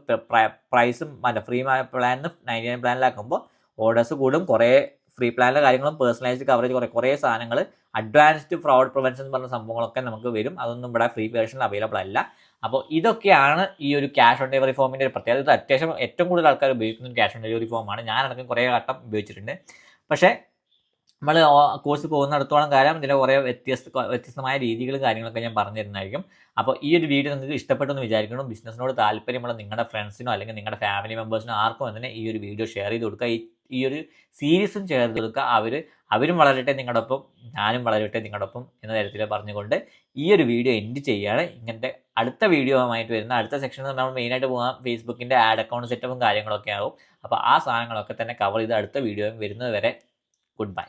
പ്രൈസും ഫ്രീ പ്ലാനിന് 99 പ്ലാനിലാക്കുമ്പോൾ ഓർഡേഴ്സ് കൂടും. കുറേ ഫ്രീ പ്ലാനിലെ കാര്യങ്ങളും പേഴ്സണലൈസ്ഡ് കവറേജ് കുറേ സാധനങ്ങൾ അഡ്വാൻസ്ഡ് ഫ്രോഡ് പ്രിവെൻഷൻ പറഞ്ഞ സംഭവങ്ങളൊക്കെ നമുക്ക് വരും. അതൊന്നും ഇവിടെ ഫ്രീ വേർഷനിൽ അവൈലബിൾ അല്ല. അപ്പോൾ ഇതൊക്കെയാണ് ഈ ഒരു ക്യാഷ് ഓൺ ഡെലിവറി ഫോമിൻ്റെ ഒരു പ്രത്യേകത. ഇത് അത്യാവശ്യം ഏറ്റവും കൂടുതൽ ആൾക്കാർ ഉപയോഗിക്കുന്ന ഒരു ക്യാഷ് ഓൺ ഡെലിവറി ഫോമാണ്. ഞാനടക്കം കുറേ ഘട്ടം ഉപയോഗിച്ചിട്ടുണ്ട്. പക്ഷേ നമ്മൾ കോഴ്സ് പോകുന്നിടത്തോളം കാലം ഇതിൻ്റെ കുറേ വ്യത്യസ്തമായ രീതികളും കാര്യങ്ങളൊക്കെ ഞാൻ പറഞ്ഞു തരുന്നതായിരിക്കും. അപ്പോൾ ഈ ഒരു വീഡിയോ നിങ്ങൾക്ക് ഇഷ്ടപ്പെട്ടെന്ന് വിചാരിക്കണം. ബിസിനസ്സിനോട് താല്പര്യമുള്ള നിങ്ങളുടെ ഫ്രണ്ട്സിനോ അല്ലെങ്കിൽ നിങ്ങളുടെ ഫാമിലി മെമ്പേഴ്സിനോ ആർക്കും തന്നെ ഈ ഒരു വീഡിയോ ഷെയർ ചെയ്ത് കൊടുക്കുക. ഈ ഒരു സീരീസും ഷെയർ ചെയ്ത് കൊടുക്കുക. അവരും വളരട്ടെ നിങ്ങളോടൊപ്പം, ഞാനും വളരട്ടെ നിങ്ങളോടൊപ്പം എന്ന തരത്തിൽ പറഞ്ഞുകൊണ്ട് ഈ ഒരു വീഡിയോ എൻഡ് ചെയ്യുകയാണ്. ഇങ്ങനത്തെ അടുത്ത വീഡിയോയുമായിട്ട് വരുന്ന അടുത്ത സെക്ഷനിൽ നമ്മൾ മെയിനായിട്ട് പോകാം ഫേസ്ബുക്കിൻ്റെ ആഡ് അക്കൗണ്ട് സെറ്റപ്പും കാര്യങ്ങളൊക്കെ ആവും. അപ്പോൾ ആ സാധനങ്ങളൊക്കെ തന്നെ കവർ ചെയ്ത് അടുത്ത വീഡിയോ വരുന്നത് വരെ ഗുഡ് ബൈ.